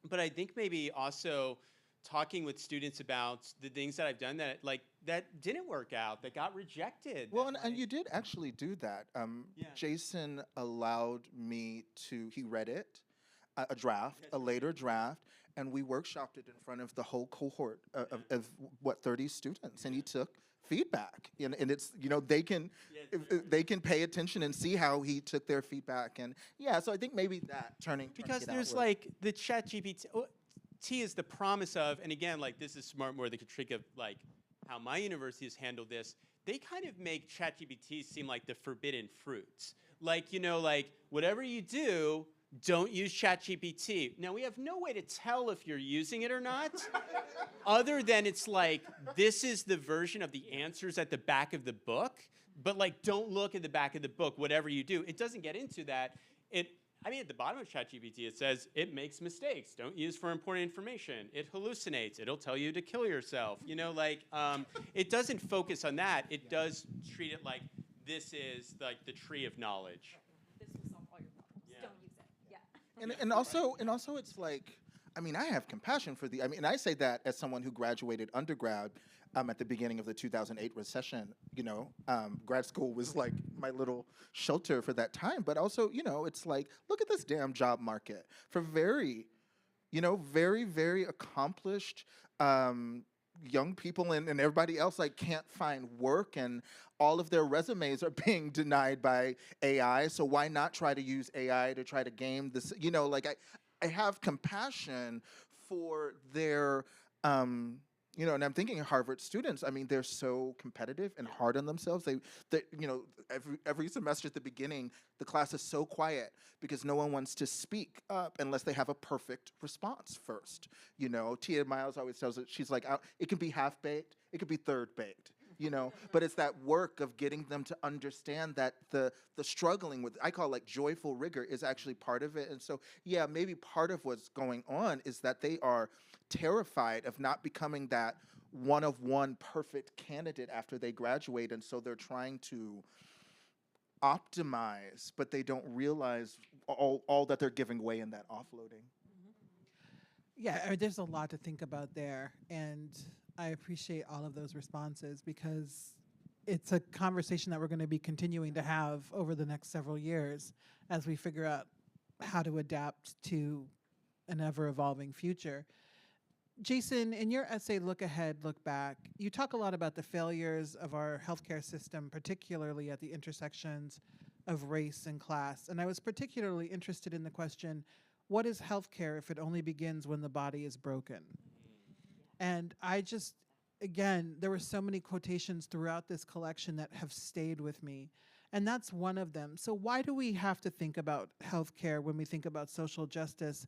Speaker 5: But I think maybe also talking with students about the things that I've done that didn't work out, that got rejected.
Speaker 2: Well, and you did actually do that. Jason allowed me he read it, a draft, a later draft, and we workshopped it in front of the whole cohort of 30 students, and he took feedback, and it's they can pay attention and see how he took their feedback, and so I think maybe that turning
Speaker 5: because there's
Speaker 2: outward.
Speaker 5: like the ChatGPT is the promise of, and again, like this is more the critique of like how my university has handled this. They kind of make ChatGPT seem like the forbidden fruits, like like whatever you do, don't use ChatGPT. Now, we have no way to tell if you're using it or not, other than it's like, this is the version of the answers at the back of the book, but like, don't look at the back of the book, whatever you do. It doesn't get into that. At the bottom of ChatGPT, it says, it makes mistakes. Don't use for important information. It hallucinates. It'll tell you to kill yourself. It doesn't focus on that. It does treat it like this is like the tree of knowledge.
Speaker 2: And also it's like, I mean, I have compassion for and I say that as someone who graduated undergrad at the beginning of the 2008 recession. Grad school was like my little shelter for that time. But also, you know, it's like, look at this damn job market for very, you know, very, very accomplished young people and everybody else like can't find work, and all of their resumes are being denied by AI. So why not try to use AI to try to game this? You know, like I have compassion for their, you know, and I'm thinking of Harvard students. I mean, they're so competitive and hard on themselves. They you know, every semester at the beginning, the class is so quiet because no one wants to speak up unless they have a perfect response first. You know, Tia Miles always tells it. She's like, it can be half baked, it could be third baked. You know, but it's that work of getting them to understand that the struggling with, I call it like joyful rigor, is actually part of it. And so, yeah, maybe part of what's going on is that they are terrified of not becoming that one of one perfect candidate after they graduate. And so they're trying to optimize, but they don't realize all that they're giving away in that offloading.
Speaker 3: Yeah, I mean, there's a lot to think about there. And I appreciate all of those responses because it's a conversation that we're going to be continuing to have over the next several years as we figure out how to adapt to an ever-evolving future. Jason, in your essay, Look Ahead, Look Back, you talk a lot about the failures of our healthcare system, particularly at the intersections of race and class. And I was particularly interested in the question, what is healthcare if it only begins when the body is broken? And I just, again, there were so many quotations throughout this collection that have stayed with me. And that's one of them. So why do we have to think about healthcare when we think about social justice?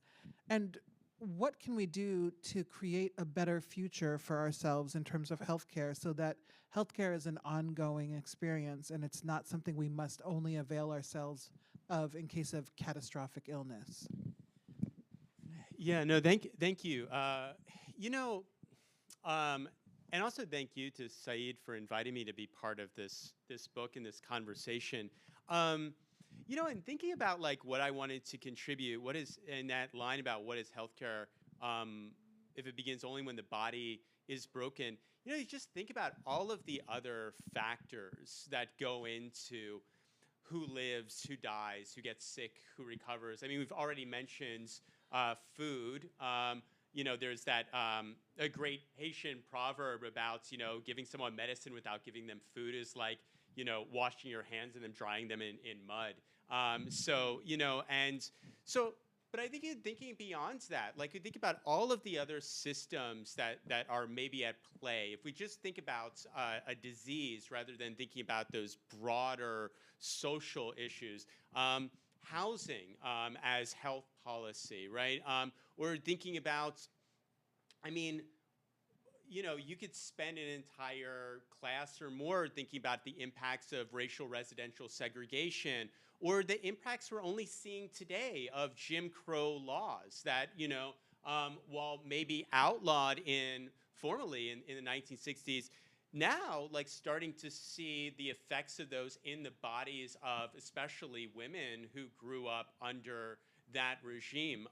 Speaker 3: And what can we do to create a better future for ourselves in terms of healthcare so that healthcare is an ongoing experience and it's not something we must only avail ourselves of in case of catastrophic illness?
Speaker 5: Yeah, no, thank you. You know, and also thank you to Saeed for inviting me to be part of this book and this conversation. You know, and thinking about like what I wanted to contribute, what is in that line about what is healthcare, if it begins only when the body is broken, you know, you just think about all of the other factors that go into who lives, who dies, who gets sick, who recovers. I mean, we've already mentioned food. You know, there's that a great Haitian proverb about, you know, giving someone medicine without giving them food is like, you know, washing your hands and then drying them in mud. So, you know, and so, but I think in thinking beyond that, like you think about all of the other systems that are maybe at play. If we just think about a disease rather than thinking about those broader social issues, housing as health policy, right? Or thinking about, I mean, you know, you could spend an entire class or more thinking about the impacts of racial residential segregation or the impacts we're only seeing today of Jim Crow laws that, you know, while maybe outlawed formally in the 1960s, now, like starting to see the effects of those in the bodies of especially women who grew up under that regime.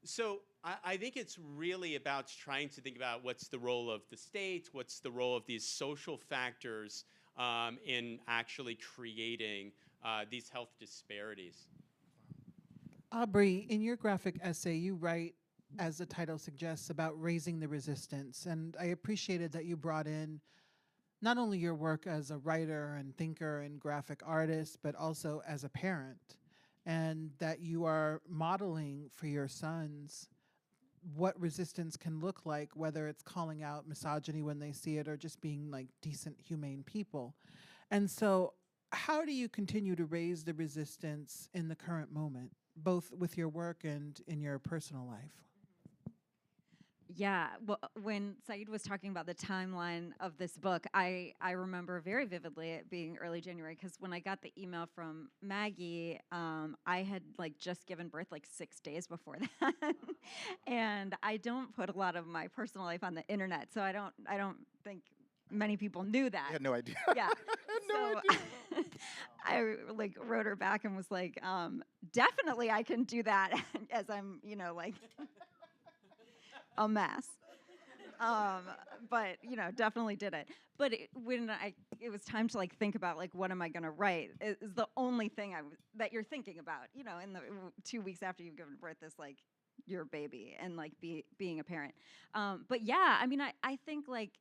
Speaker 5: So I think it's really about trying to think about what's the role of the state, what's the role of these social factors in actually creating these health disparities.
Speaker 3: Aubrey, in your graphic essay, you write, as the title suggests, about raising the resistance. And I appreciated that you brought in not only your work as a writer and thinker and graphic artist, but also as a parent, and that you are modeling for your sons what resistance can look like, whether it's calling out misogyny when they see it or just being like decent, humane people. And so how do you continue to raise the resistance in the current moment, both with your work and in your personal life?
Speaker 4: Yeah, well, when Saeed was talking about the timeline of this book, I remember very vividly it being early January, because when I got the email from Maggie, I had like just given birth like 6 days before that. And I don't put a lot of my personal life on the internet, so I don't think many people knew that.
Speaker 2: I had no idea.
Speaker 4: Yeah.
Speaker 2: No idea.
Speaker 4: I like wrote her back and was like, definitely I can do that as I'm, you know, like a mess. But definitely did it. But when it was time to like think about like what am I going to write, is the only thing that you're thinking about. In the 2 weeks after you've given birth, this like your baby and like being a parent. But yeah, I mean, I think like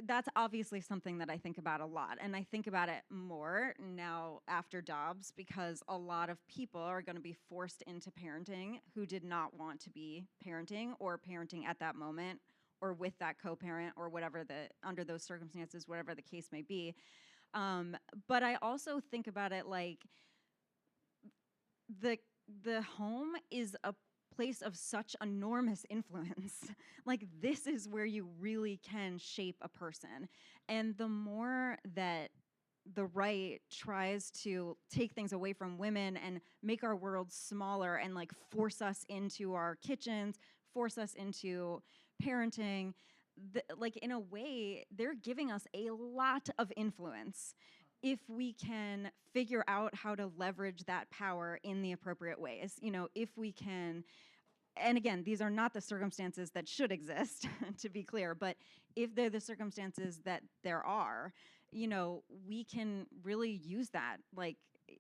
Speaker 4: that's obviously something that I think about a lot. And I think about it more now after Dobbs, because a lot of people are going to be forced into parenting who did not want to be parenting or parenting at that moment or with that co-parent or whatever under those circumstances, whatever the case may be. But I also think about it like the home is a place of such enormous influence. Like this is where you really can shape a person. And the more that the right tries to take things away from women and make our world smaller and like force us into our kitchens, force us into parenting, like in a way, they're giving us a lot of influence if we can figure out how to leverage that power in the appropriate ways. If we can, and again, these are not the circumstances that should exist, to be clear, but if they're the circumstances that there are, we can really use that. Like,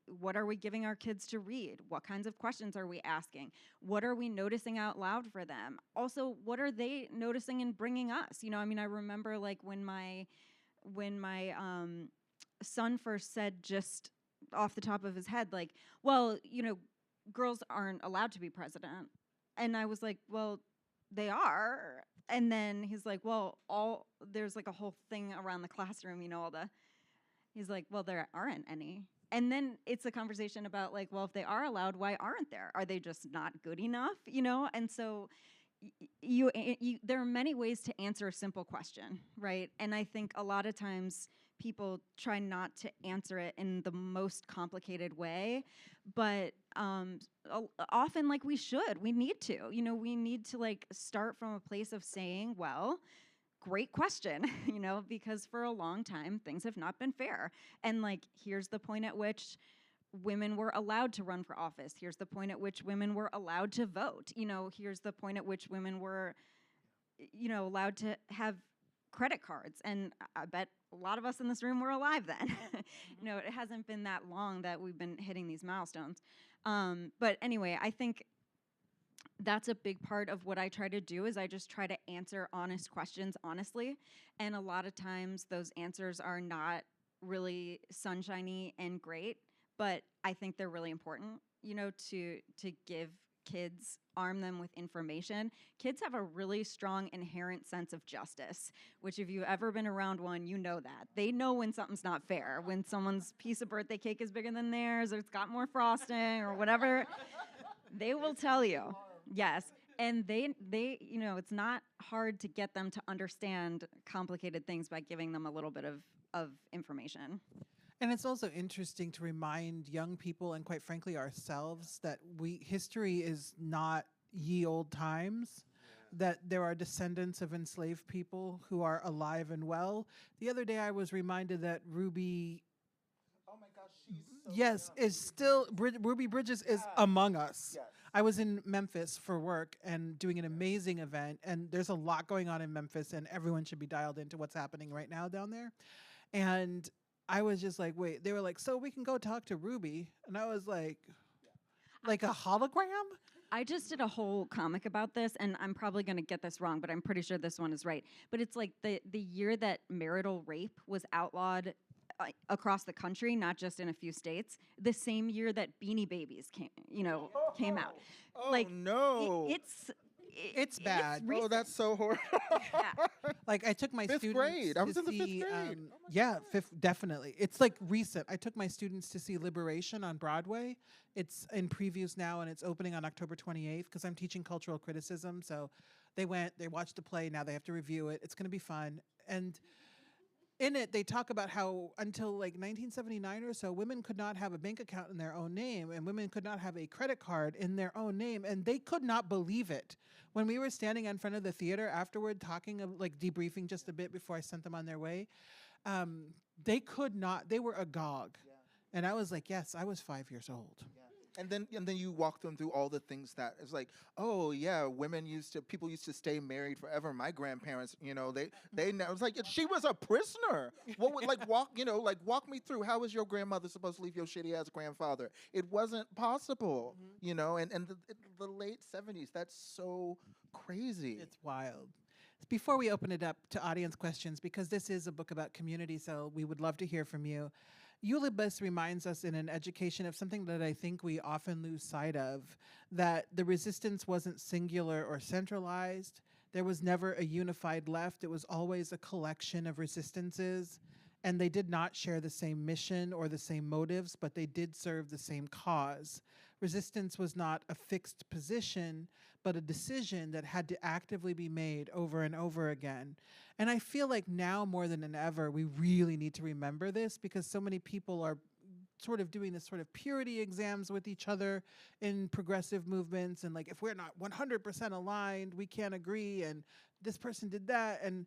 Speaker 4: what are we giving our kids to read? What kinds of questions are we asking? What are we noticing out loud for them? Also, what are they noticing and bringing us? I remember like when my son first said, just off the top of his head, like, well, girls aren't allowed to be president. And I was like, well, they are. And then he's like, well, there's like a whole thing around the classroom, he's like, well, there aren't any. And then it's a conversation about like, well, if they are allowed, why aren't there? Are they just not good enough? And so there are many ways to answer a simple question, right? And I think a lot of times people try not to answer it in the most complicated way, but often like we need to, we need to like start from a place of saying, well, great question, because for a long time things have not been fair. And like, here's the point at which women were allowed to run for office. Here's the point at which women were allowed to vote. Here's the point at which women were, allowed to have credit cards. And I bet a lot of us in this room were alive then. It hasn't been that long that we've been hitting these milestones. But anyway, I think that's a big part of what I try to do is I just try to answer honest questions honestly. And a lot of times those answers are not really sunshiny and great, but I think they're really important, to give kids, arm them with information. Kids have a really strong inherent sense of justice, which if you've ever been around one, you know that. They know when something's not fair, when someone's piece of birthday cake is bigger than theirs, or it's got more frosting, or whatever. They will tell you. Yes. And they, it's not hard to get them to understand complicated things by giving them a little bit of information.
Speaker 3: And it's also interesting to remind young people and quite frankly ourselves that history is not ye old times, that there are descendants of enslaved people who are alive and well. The other day I was reminded that Ruby,
Speaker 2: Oh my gosh, she's so
Speaker 3: yes,
Speaker 2: young.
Speaker 3: is still, Ruby Bridges is among us.
Speaker 2: Yes.
Speaker 3: I was in Memphis for work and doing an amazing event, and there's a lot going on in Memphis, and everyone should be dialed into what's happening right now down there. And I was just like, wait, they were like, so we can go talk to Ruby. And I was like, like a hologram?
Speaker 4: I just did a whole comic about this, and I'm probably going to get this wrong, but I'm pretty sure this one is right. But it's like the year that marital rape was outlawed across the country, not just in a few states, the same year that Beanie Babies came out.
Speaker 2: Oh
Speaker 4: like,
Speaker 2: no.
Speaker 3: It's bad.
Speaker 2: Oh,
Speaker 4: recent.
Speaker 2: that's so horrible.
Speaker 4: Yeah.
Speaker 3: Like I took my
Speaker 2: Fifth
Speaker 3: students
Speaker 2: grade. I was
Speaker 3: to
Speaker 2: in the fifth
Speaker 3: see,
Speaker 2: grade. Oh my
Speaker 3: yeah, fifth, definitely. It's like recent. I took my students to see Liberation on Broadway. It's in previews now, and it's opening on October 28th because I'm teaching cultural criticism. So they went, they watched the play. Now they have to review it. It's going to be fun. And in it, they talk about how until like 1979 or so, women could not have a bank account in their own name, and women could not have a credit card in their own name, and they could not believe it. When we were standing in front of the theater afterward, talking of like debriefing just a bit before I sent them on their way, they could not. They were agog, and I was like, "Yes, I was 5 years old."
Speaker 2: And then you walk them through all the things that it's like, oh yeah, people used to stay married forever. My grandparents, they know. It's like she was a prisoner. What would walk me through, how was your grandmother supposed to leave your shitty ass grandfather? It wasn't possible, and the late 70s, that's so crazy.
Speaker 3: It's wild. Before we open it up to audience questions, because this is a book about community, so we would love to hear from you. Eulibus reminds us in an education of something that I think we often lose sight of, that the resistance wasn't singular or centralized. There was never a unified left. It was always a collection of resistances, and they did not share the same mission or the same motives, but they did serve the same cause. Resistance was not a fixed position, but a decision that had to actively be made over and over again. And I feel like now more than ever, we really need to remember this, because so many people are sort of doing this sort of purity exams with each other in progressive movements. And like, if we're not 100% aligned, we can't agree. And this person did that. And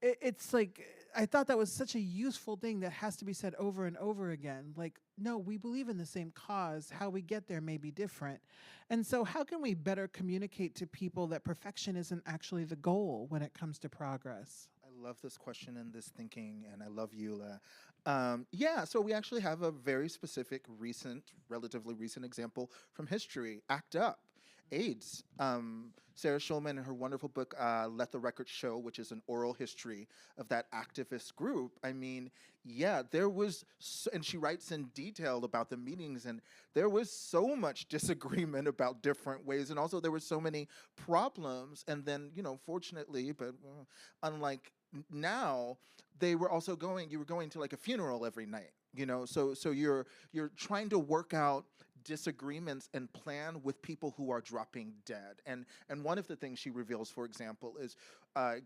Speaker 3: it's like, I thought that was such a useful thing that has to be said over and over again. Like, no, we believe in the same cause. How we get there may be different. And so how can we better communicate to people that perfection isn't actually the goal when it comes to progress?
Speaker 2: I love this question and this thinking, and I love Eula. So we actually have a very specific, relatively recent example from history, ACT UP. AIDS. Sarah Schulman, in her wonderful book, Let the Record Show, which is an oral history of that activist group. I mean, yeah, there was, and she writes in detail about the meetings, and there was so much disagreement about different ways, and also there were so many problems. And then, fortunately, but unlike now, you were going to like a funeral every night, so you're trying to work out disagreements and plan with people who are dropping dead. And one of the things she reveals, for example, is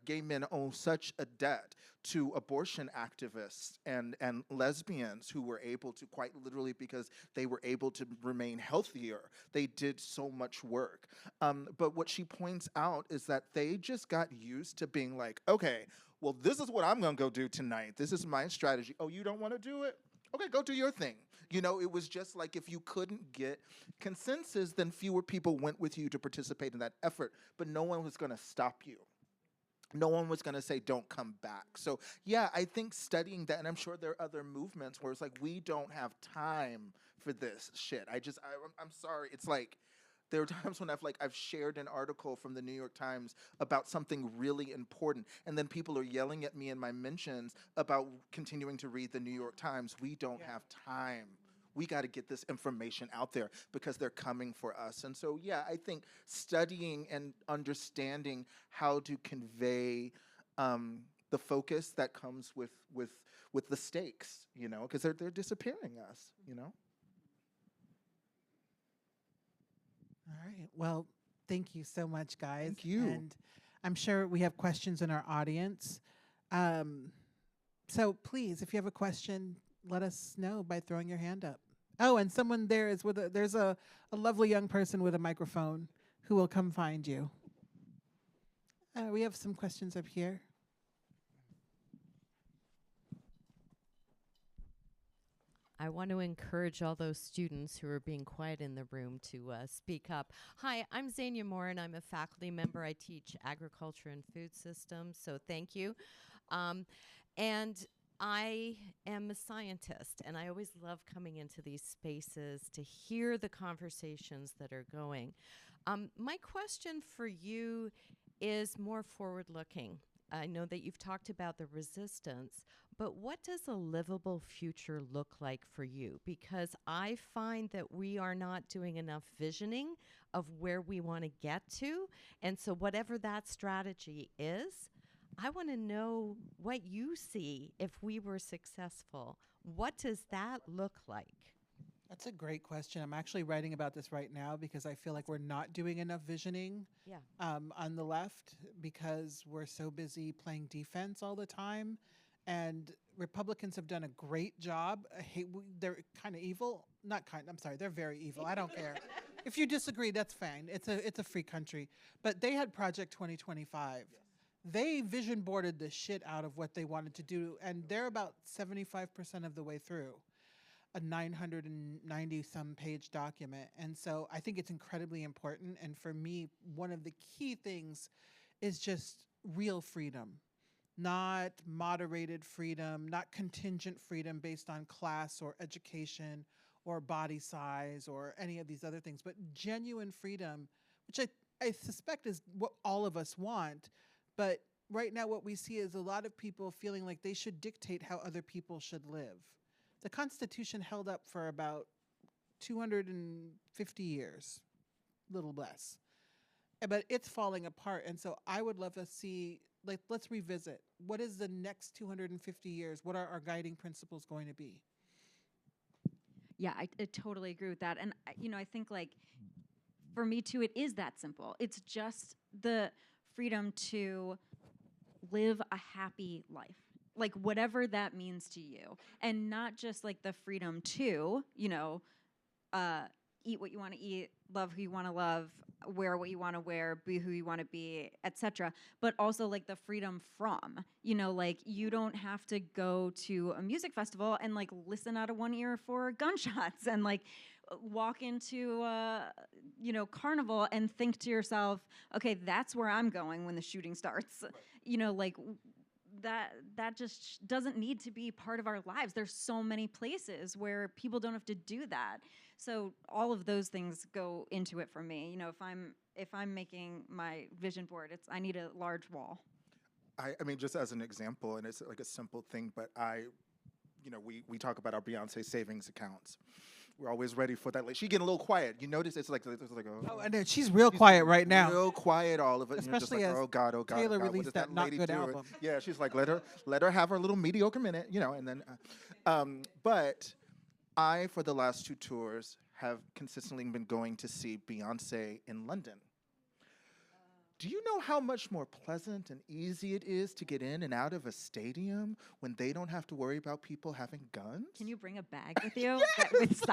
Speaker 2: gay men owe such a debt to abortion activists and lesbians who were able to, quite literally because they were able to remain healthier, they did so much work. But what she points out is that they just got used to being like, okay, well, this is what I'm gonna go do tonight. This is my strategy. Oh, you don't wanna do it? Okay, go do your thing. It was just like, if you couldn't get consensus, then fewer people went with you to participate in that effort, but no one was gonna stop you. No one was gonna say, don't come back. So yeah, I think studying that, and I'm sure there are other movements where it's like, we don't have time for this shit. I'm sorry, it's like, there are times when I've shared an article from the New York Times about something really important, and then people are yelling at me in my mentions about continuing to read the New York Times. We don't have time. We got to get this information out there because they're coming for us. And so, yeah, I think studying and understanding how to convey the focus that comes with the stakes, because they're disappearing us,
Speaker 3: All right. Well, thank you so much, guys.
Speaker 2: Thank you.
Speaker 3: And I'm sure we have questions in our audience. So please, if you have a question, let us know by throwing your hand up. Oh, and someone there is there's a lovely young person with a microphone who will come find you. We have some questions up here.
Speaker 6: I want to encourage all those students who are being quiet in the room to speak up. Hi, I'm Zania Moore, and I'm a faculty member. I teach agriculture and food systems, so thank you. And I am a scientist, and I always love coming into these spaces to hear the conversations that are going. My question for you is more forward-looking. I know that you've talked about the resistance, but what does a livable future look like for you? Because I find that we are not doing enough visioning of where we want to get to. And so whatever that strategy is, I want to know what you see if we were successful. What does that look like?
Speaker 3: That's a great question. I'm actually writing about this right now because I feel like we're not doing enough visioning on the left because we're so busy playing defense all the time. And Republicans have done a great job. They're kind of evil. Not kind, I'm sorry, they're very evil. I don't care. If you disagree, that's fine. It's a free country. But they had Project 2025. Yes. They vision boarded the shit out of what they wanted to do, and they're about 75% of the way through. a 990 some page document. And so I think it's incredibly important. And for me, one of the key things is just real freedom, not moderated freedom, not contingent freedom based on class or education or body size or any of these other things, but genuine freedom, which I suspect is what all of us want. But right now what we see is a lot of people feeling like they should dictate how other people should live. The Constitution held up for about 250 years, little less. But it's falling apart. And so I would love to see, like, let's revisit. What is the next 250 years? What are our guiding principles going to be?
Speaker 4: Yeah, I totally agree with that. And, I think, like, for me, too, it is that simple. It's just the freedom to live a happy life, like, whatever that means to you. And not just, like, the freedom to, eat what you want to eat, love who you want to love, wear what you want to wear, be who you want to be, etc. But also, like, the freedom from, like, you don't have to go to a music festival and, like, listen out of one ear for gunshots and, like, walk into carnival and think to yourself, okay, that's where I'm going when the shooting starts. Right. Like, that just doesn't need to be part of our lives. There's so many places where people don't have to do that. So all of those things go into it for me. If I'm making my vision board, I need a large wall.
Speaker 2: I mean, just as an example, and it's like a simple thing, but we talk about our Beyonce savings accounts. We're always ready for that. Like, she getting a little quiet. You notice it's like
Speaker 3: oh, I know she's real quiet right now.
Speaker 2: Real quiet, all of it.
Speaker 3: Especially
Speaker 2: and you're just like,
Speaker 3: as
Speaker 2: oh God,
Speaker 3: Taylor
Speaker 2: oh God,
Speaker 3: released that not good album.
Speaker 2: Yeah, she's like, let her have her little mediocre minute, and then. But I, for the last 2 tours, have consistently been going to see Beyonce in London. Do you know how much more pleasant and easy it is to get in and out of a stadium when they don't have to worry about people having guns?
Speaker 4: Can you bring a bag with you?
Speaker 2: Yes!
Speaker 4: With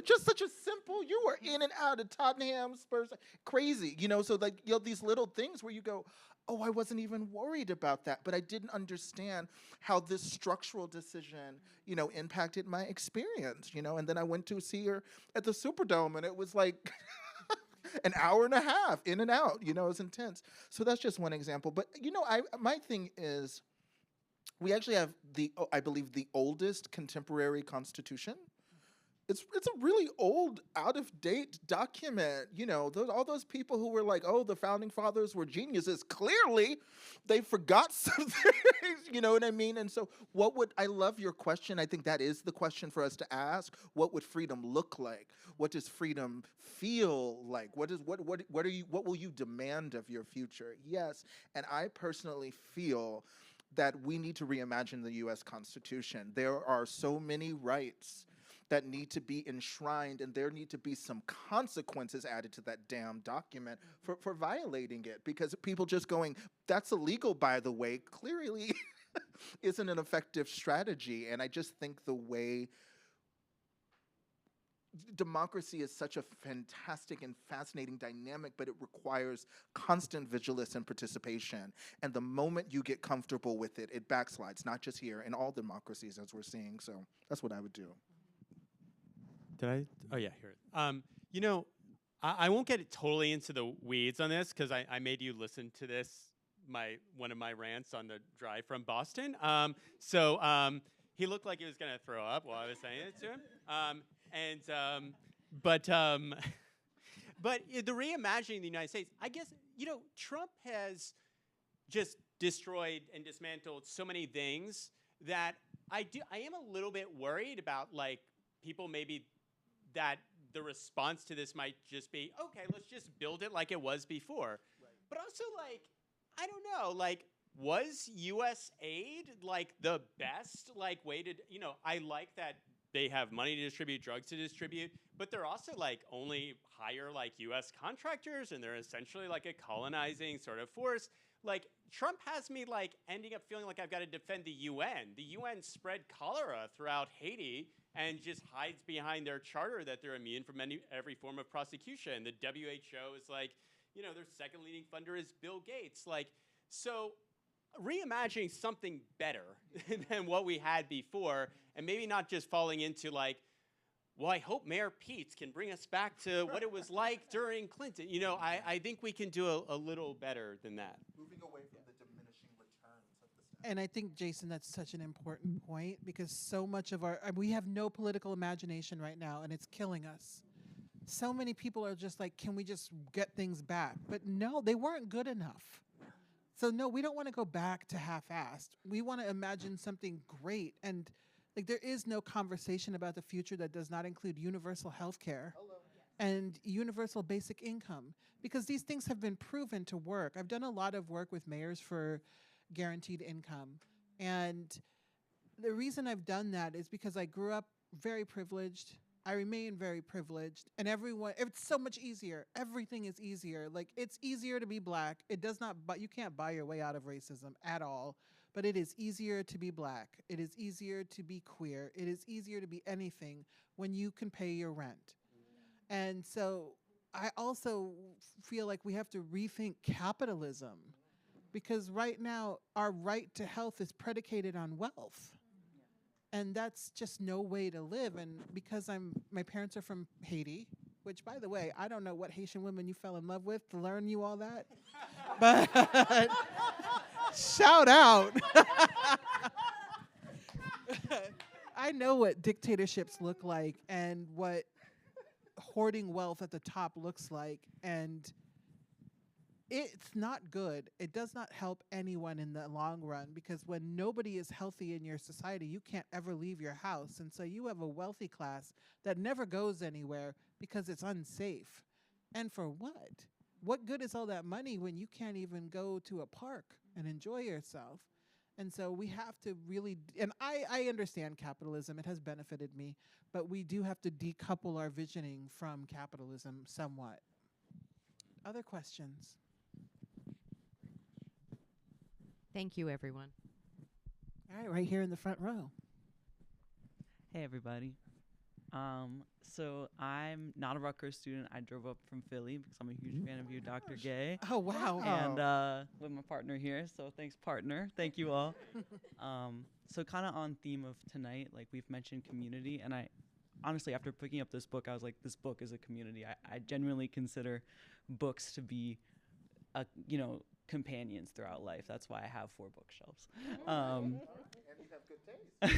Speaker 2: Just such a simple, you were in and out of Tottenham, Spurs, crazy, so like, these little things where you go, oh, I wasn't even worried about that, but I didn't understand how this structural decision, impacted my experience, and then I went to see her at the Superdome and it was like... an hour and a half in and out, it was intense. So that's just one example. But, my thing is, we actually have I believe, the oldest contemporary constitution. It's a really old, out-of-date document. All those people who were like, oh, the founding fathers were geniuses. Clearly, they forgot some things, you know what I mean? And so I love your question. I think that is the question for us to ask. What would freedom look like? What does freedom feel like? What will you demand of your future? Yes, and I personally feel that we need to reimagine the U.S. Constitution. There are so many rights that need to be enshrined, and there need to be some consequences added to that damn document for violating it, because people just going, that's illegal, by the way, clearly isn't an effective strategy. And I just think the way democracy is such a fantastic and fascinating dynamic, but it requires constant vigilance and participation. And the moment you get comfortable with it, it backslides, not just here, in all democracies, as we're seeing. So that's what I would do.
Speaker 5: Did I? Oh, yeah, here it. I won't get totally into the weeds on this because I made you listen to this, one of my rants on the drive from Boston. He looked like he was going to throw up while I was saying it to him. But the reimagining the United States, I guess, Trump has just destroyed and dismantled so many things that I am a little bit worried about, like, people maybe that the response to this might just be, okay, let's just build it like it was before. Right. But also, like, I don't know, like, was U.S. aid, like, the best, like, way to, I like that they have money to distribute, drugs to distribute, but they're also, like, only hire, like, U.S. contractors, and they're essentially, like, a colonizing sort of force. Like, Trump has me, like, ending up feeling like I've got to defend the UN. The UN spread cholera throughout Haiti and just hides behind their charter that they're immune from every form of prosecution. The WHO is like, their second leading funder is Bill Gates. Like, so reimagining something better than what we had before, and maybe not just falling into like, well, I hope Mayor Pete can bring us back to what it was like during Clinton. You know, I think we can do a little better than that.
Speaker 2: Moving away from the diminishing returns of the status.
Speaker 3: And I think, Jason, that's such an important point, because so much of we have no political imagination right now, and it's killing us. So many people are just like, can we just get things back? But no, they weren't good enough. So no, we don't want to go back to half-assed. We want to imagine something great. And like, there is no conversation about the future that does not include universal health care and universal basic income, because these things have been proven to work. I've done a lot of work with mayors for guaranteed income. And the reason I've done that is because I grew up very privileged. I remain very privileged, and it's so much easier. Everything is easier. Like, it's easier to be black. It does not, but you can't buy your way out of racism at all. But it is easier to be black. It is easier to be queer. It is easier to be anything when you can pay your rent. And so I also feel like we have to rethink capitalism, because right now our right to health is predicated on wealth. And that's just no way to live. And because my parents are from Haiti, which, by the way, I don't know what Haitian women you fell in love with to learn you all that. But shout out. I know what dictatorships look like and what hoarding wealth at the top looks like. And it's not good. It does not help anyone in the long run, because when nobody is healthy in your society, you can't ever leave your house. And so you have a wealthy class that never goes anywhere because it's unsafe. And for what? What good is all that money when you can't even go to a park and enjoy yourself? And so we have to really, and I understand capitalism. It has benefited me, but we do have to decouple our visioning from capitalism somewhat. Other questions?
Speaker 6: Thank you, everyone.
Speaker 3: All right here in the front row.
Speaker 7: Hey, everybody. So I'm not a Rutgers student. I drove up from Philly because I'm a huge fan of you, Dr. Gay.
Speaker 3: Oh, wow.
Speaker 7: And with my partner here. So thanks, partner. Thank you all. So kind of on theme of tonight, like we've mentioned community. And I honestly, after picking up this book, I was like, this book is a community. I genuinely consider books to be, companions throughout life. That's why I have 4 bookshelves.
Speaker 2: And you have good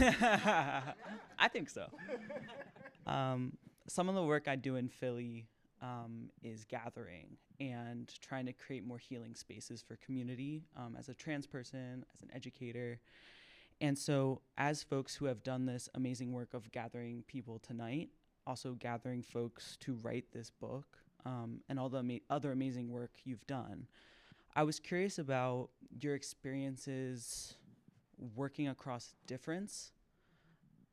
Speaker 2: taste.
Speaker 7: I think so. Some of the work I do in Philly is gathering and trying to create more healing spaces for community as a trans person, as an educator. And so as folks who have done this amazing work of gathering people tonight, also gathering folks to write this book, and all the other amazing work you've done, I was curious about your experiences working across difference.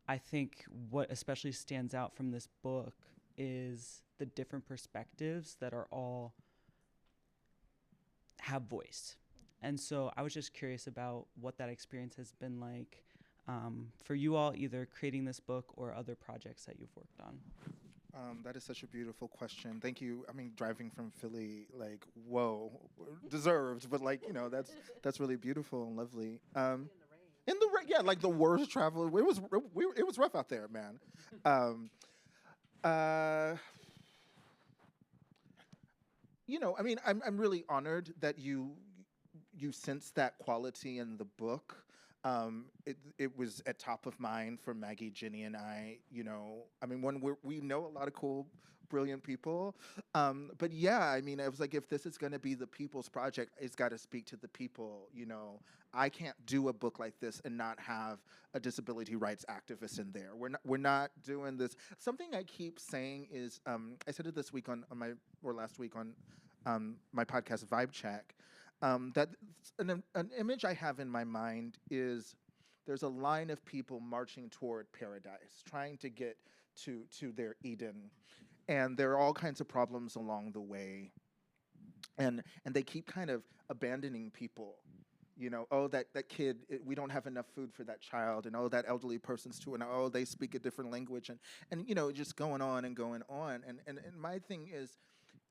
Speaker 7: I think what especially stands out from this book is the different perspectives that are all have voice. And so I was just curious about what that experience has been like for you all, either creating this book or other projects that you've worked on.
Speaker 2: That is such a beautiful question. Thank you. I mean, driving from Philly, like, whoa, deserved, but like, that's really beautiful and lovely. In the rain, yeah, like the worst travel. It was rough out there, man. I mean, I'm really honored that you sense that quality in the book. It was at top of mind for Maggie, Jenny, and I. I mean, we know a lot of cool, brilliant people, but yeah, I mean, I was like, if this is going to be the people's project, it's got to speak to the people. I can't do a book like this and not have a disability rights activist in there. We're not doing this. Something I keep saying is, I said it this week last week on my podcast Vibe Check. That an image I have in my mind is there's a line of people marching toward paradise, trying to get to their Eden, and there are all kinds of problems along the way, and they keep kind of abandoning people. Oh, that kid, we don't have enough food for that child, and oh, that elderly person's too, and oh, they speak a different language, and just going on and going on. And my thing is,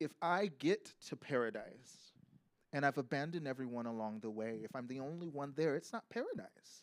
Speaker 2: if I get to paradise, and I've abandoned everyone along the way. If I'm the only one there, it's not paradise.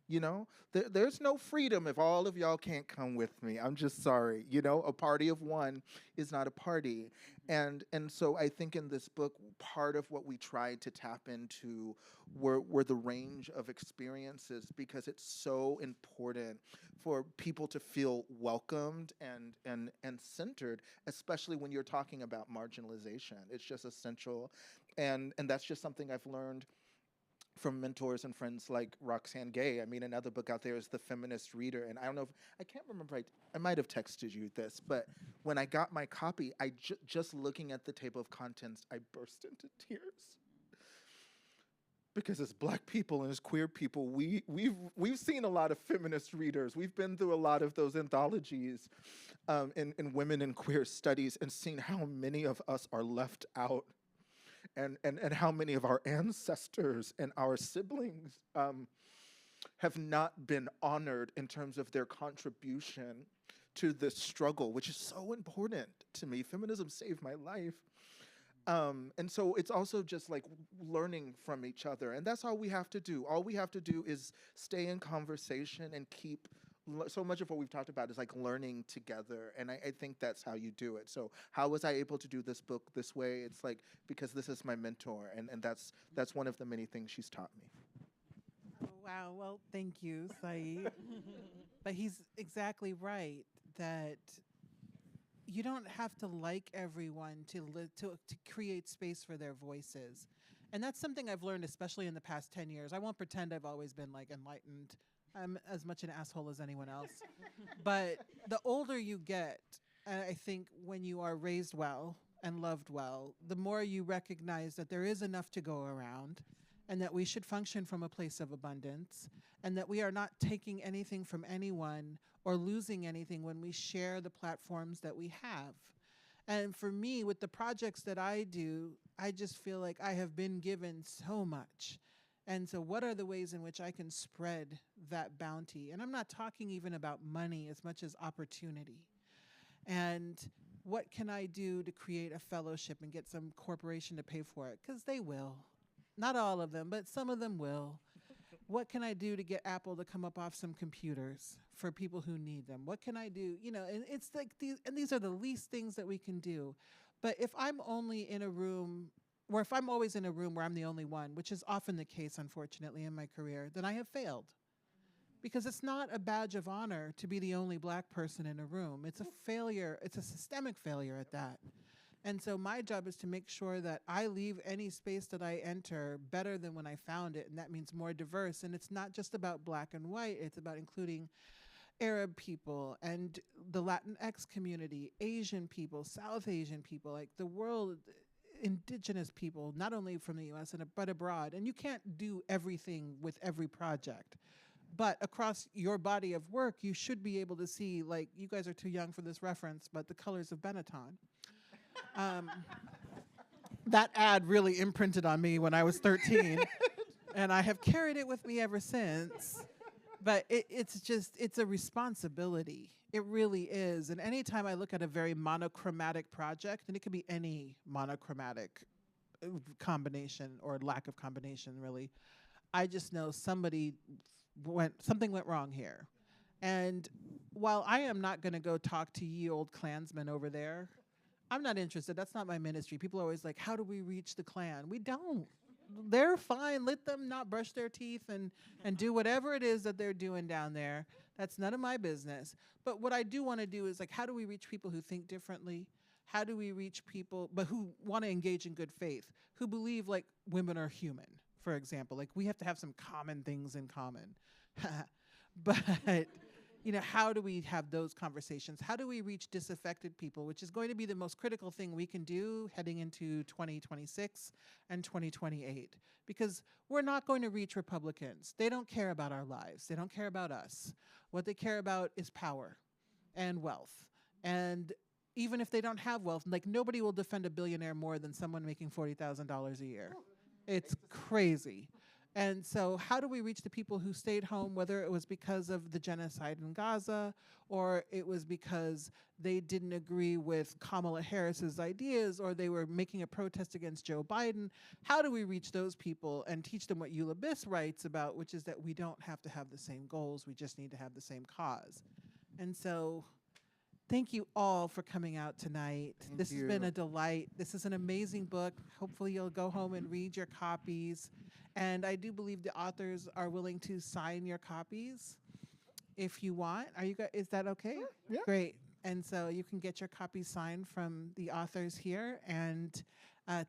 Speaker 2: You know, there's no freedom if all of y'all can't come with me. I'm just sorry. You know, a party of one is not a party. And so I think in this book, part of what we tried to tap into were the range of experiences, because it's so important for people to feel welcomed and centered, especially when you're talking about marginalization. It's just essential. And that's just something I've learned from mentors and friends like Roxane Gay. I mean, another book out there is The Feminist Reader. And I don't know if, I can't remember, I might have texted you this, but when I got my copy, just looking at the table of contents, I burst into tears. Because as Black people and as queer people, we've seen a lot of feminist readers. We've been through a lot of those anthologies in women and queer studies, and seen how many of us are left out. And how many of our ancestors and our siblings have not been honored in terms of their contribution to this struggle, which is so important to me. Feminism saved my life. And so it's also just like learning from each other. And that's all we have to do. All we have to do is stay in conversation and keep, so much of what we've talked about is like learning together. And I think that's how you do it. So how was I able to do this book this way? It's like, because this is my mentor, and that's one of the many things she's taught me.
Speaker 3: Oh, wow. Well, thank you, Saeed. But he's exactly right that you don't have to like everyone to create space for their voices. And that's something I've learned, especially in the past 10 years. I won't pretend I've always been like enlightened. I'm as much an asshole as anyone else. But the older you get, I think when you are raised well and loved well, the more you recognize that there is enough to go around, and that we should function from a place of abundance, and that we are not taking anything from anyone or losing anything when we share the platforms that we have. And for me, with the projects that I do, I just feel like I have been given so much. And so what are the ways in which I can spread that bounty? And I'm not talking even about money as much as opportunity. And what can I do to create a fellowship and get some corporation to pay for it? Because they will. Not all of them, but some of them will. What can I do to get Apple to come up off some computers for people who need them? What can I do? You know, and it's like these are the least things that we can do. But if I'm only in a room, or if I'm always in a room where I'm the only one, which is often the case, unfortunately, in my career, then I have failed. Because it's not a badge of honor to be the only Black person in a room. It's a failure. It's a systemic failure at that. And so my job is to make sure that I leave any space that I enter better than when I found it, and that means more diverse. And it's not just about Black and white. It's about including Arab people and the Latinx community, Asian people, South Asian people, like the world, indigenous people, not only from the US but abroad. And you can't do everything with every project. But across your body of work, you should be able to see, like, you guys are too young for this reference, but The Colors of Benetton. That ad really imprinted on me when I was 13, and I have carried it with me ever since. But it's a responsibility. It really is. And anytime I look at a very monochromatic project, and it could be any monochromatic combination or lack of combination, really, I just know something went wrong here. And while I am not going to go talk to ye old Klansmen over there, I'm not interested. That's not my ministry. People are always like, how do we reach the Klan? We don't. They're fine. Let them not brush their teeth and do whatever it is that they're doing down there. That's none of my business. But what I do want to do is, like, how do we reach people who think differently? How do we reach people, but who want to engage in good faith, who believe, like, women are human, for example? Like, we have to have some common things in common. But you know, how do we have those conversations? How do we reach disaffected people, which is going to be the most critical thing we can do heading into 2026 and 2028? Because we're not going to reach Republicans. They don't care about our lives. They don't care about us. What they care about is power and wealth. And even if they don't have wealth, like, nobody will defend a billionaire more than someone making $40,000 a year. It's crazy. And so how do we reach the people who stayed home, whether it was because of the genocide in Gaza or it was because they didn't agree with Kamala Harris's ideas or they were making a protest against Joe Biden? How do we reach those people and teach them what Eula Biss writes about, which is that we don't have to have the same goals, we just need to have the same cause? And so thank you all for coming out tonight. This has been a delight. This is an amazing book. Hopefully you'll go home and read your copies. And I do believe the authors are willing to sign your copies if you want. Are you guys, is that okay?
Speaker 2: Yeah.
Speaker 3: Great. And so you can get your copies signed from the authors here. And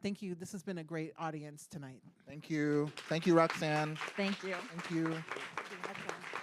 Speaker 3: thank you. This has been a great audience tonight.
Speaker 2: Thank you. Thank you, Roxane.
Speaker 4: Thank you.
Speaker 2: Thank you.
Speaker 3: Thank you.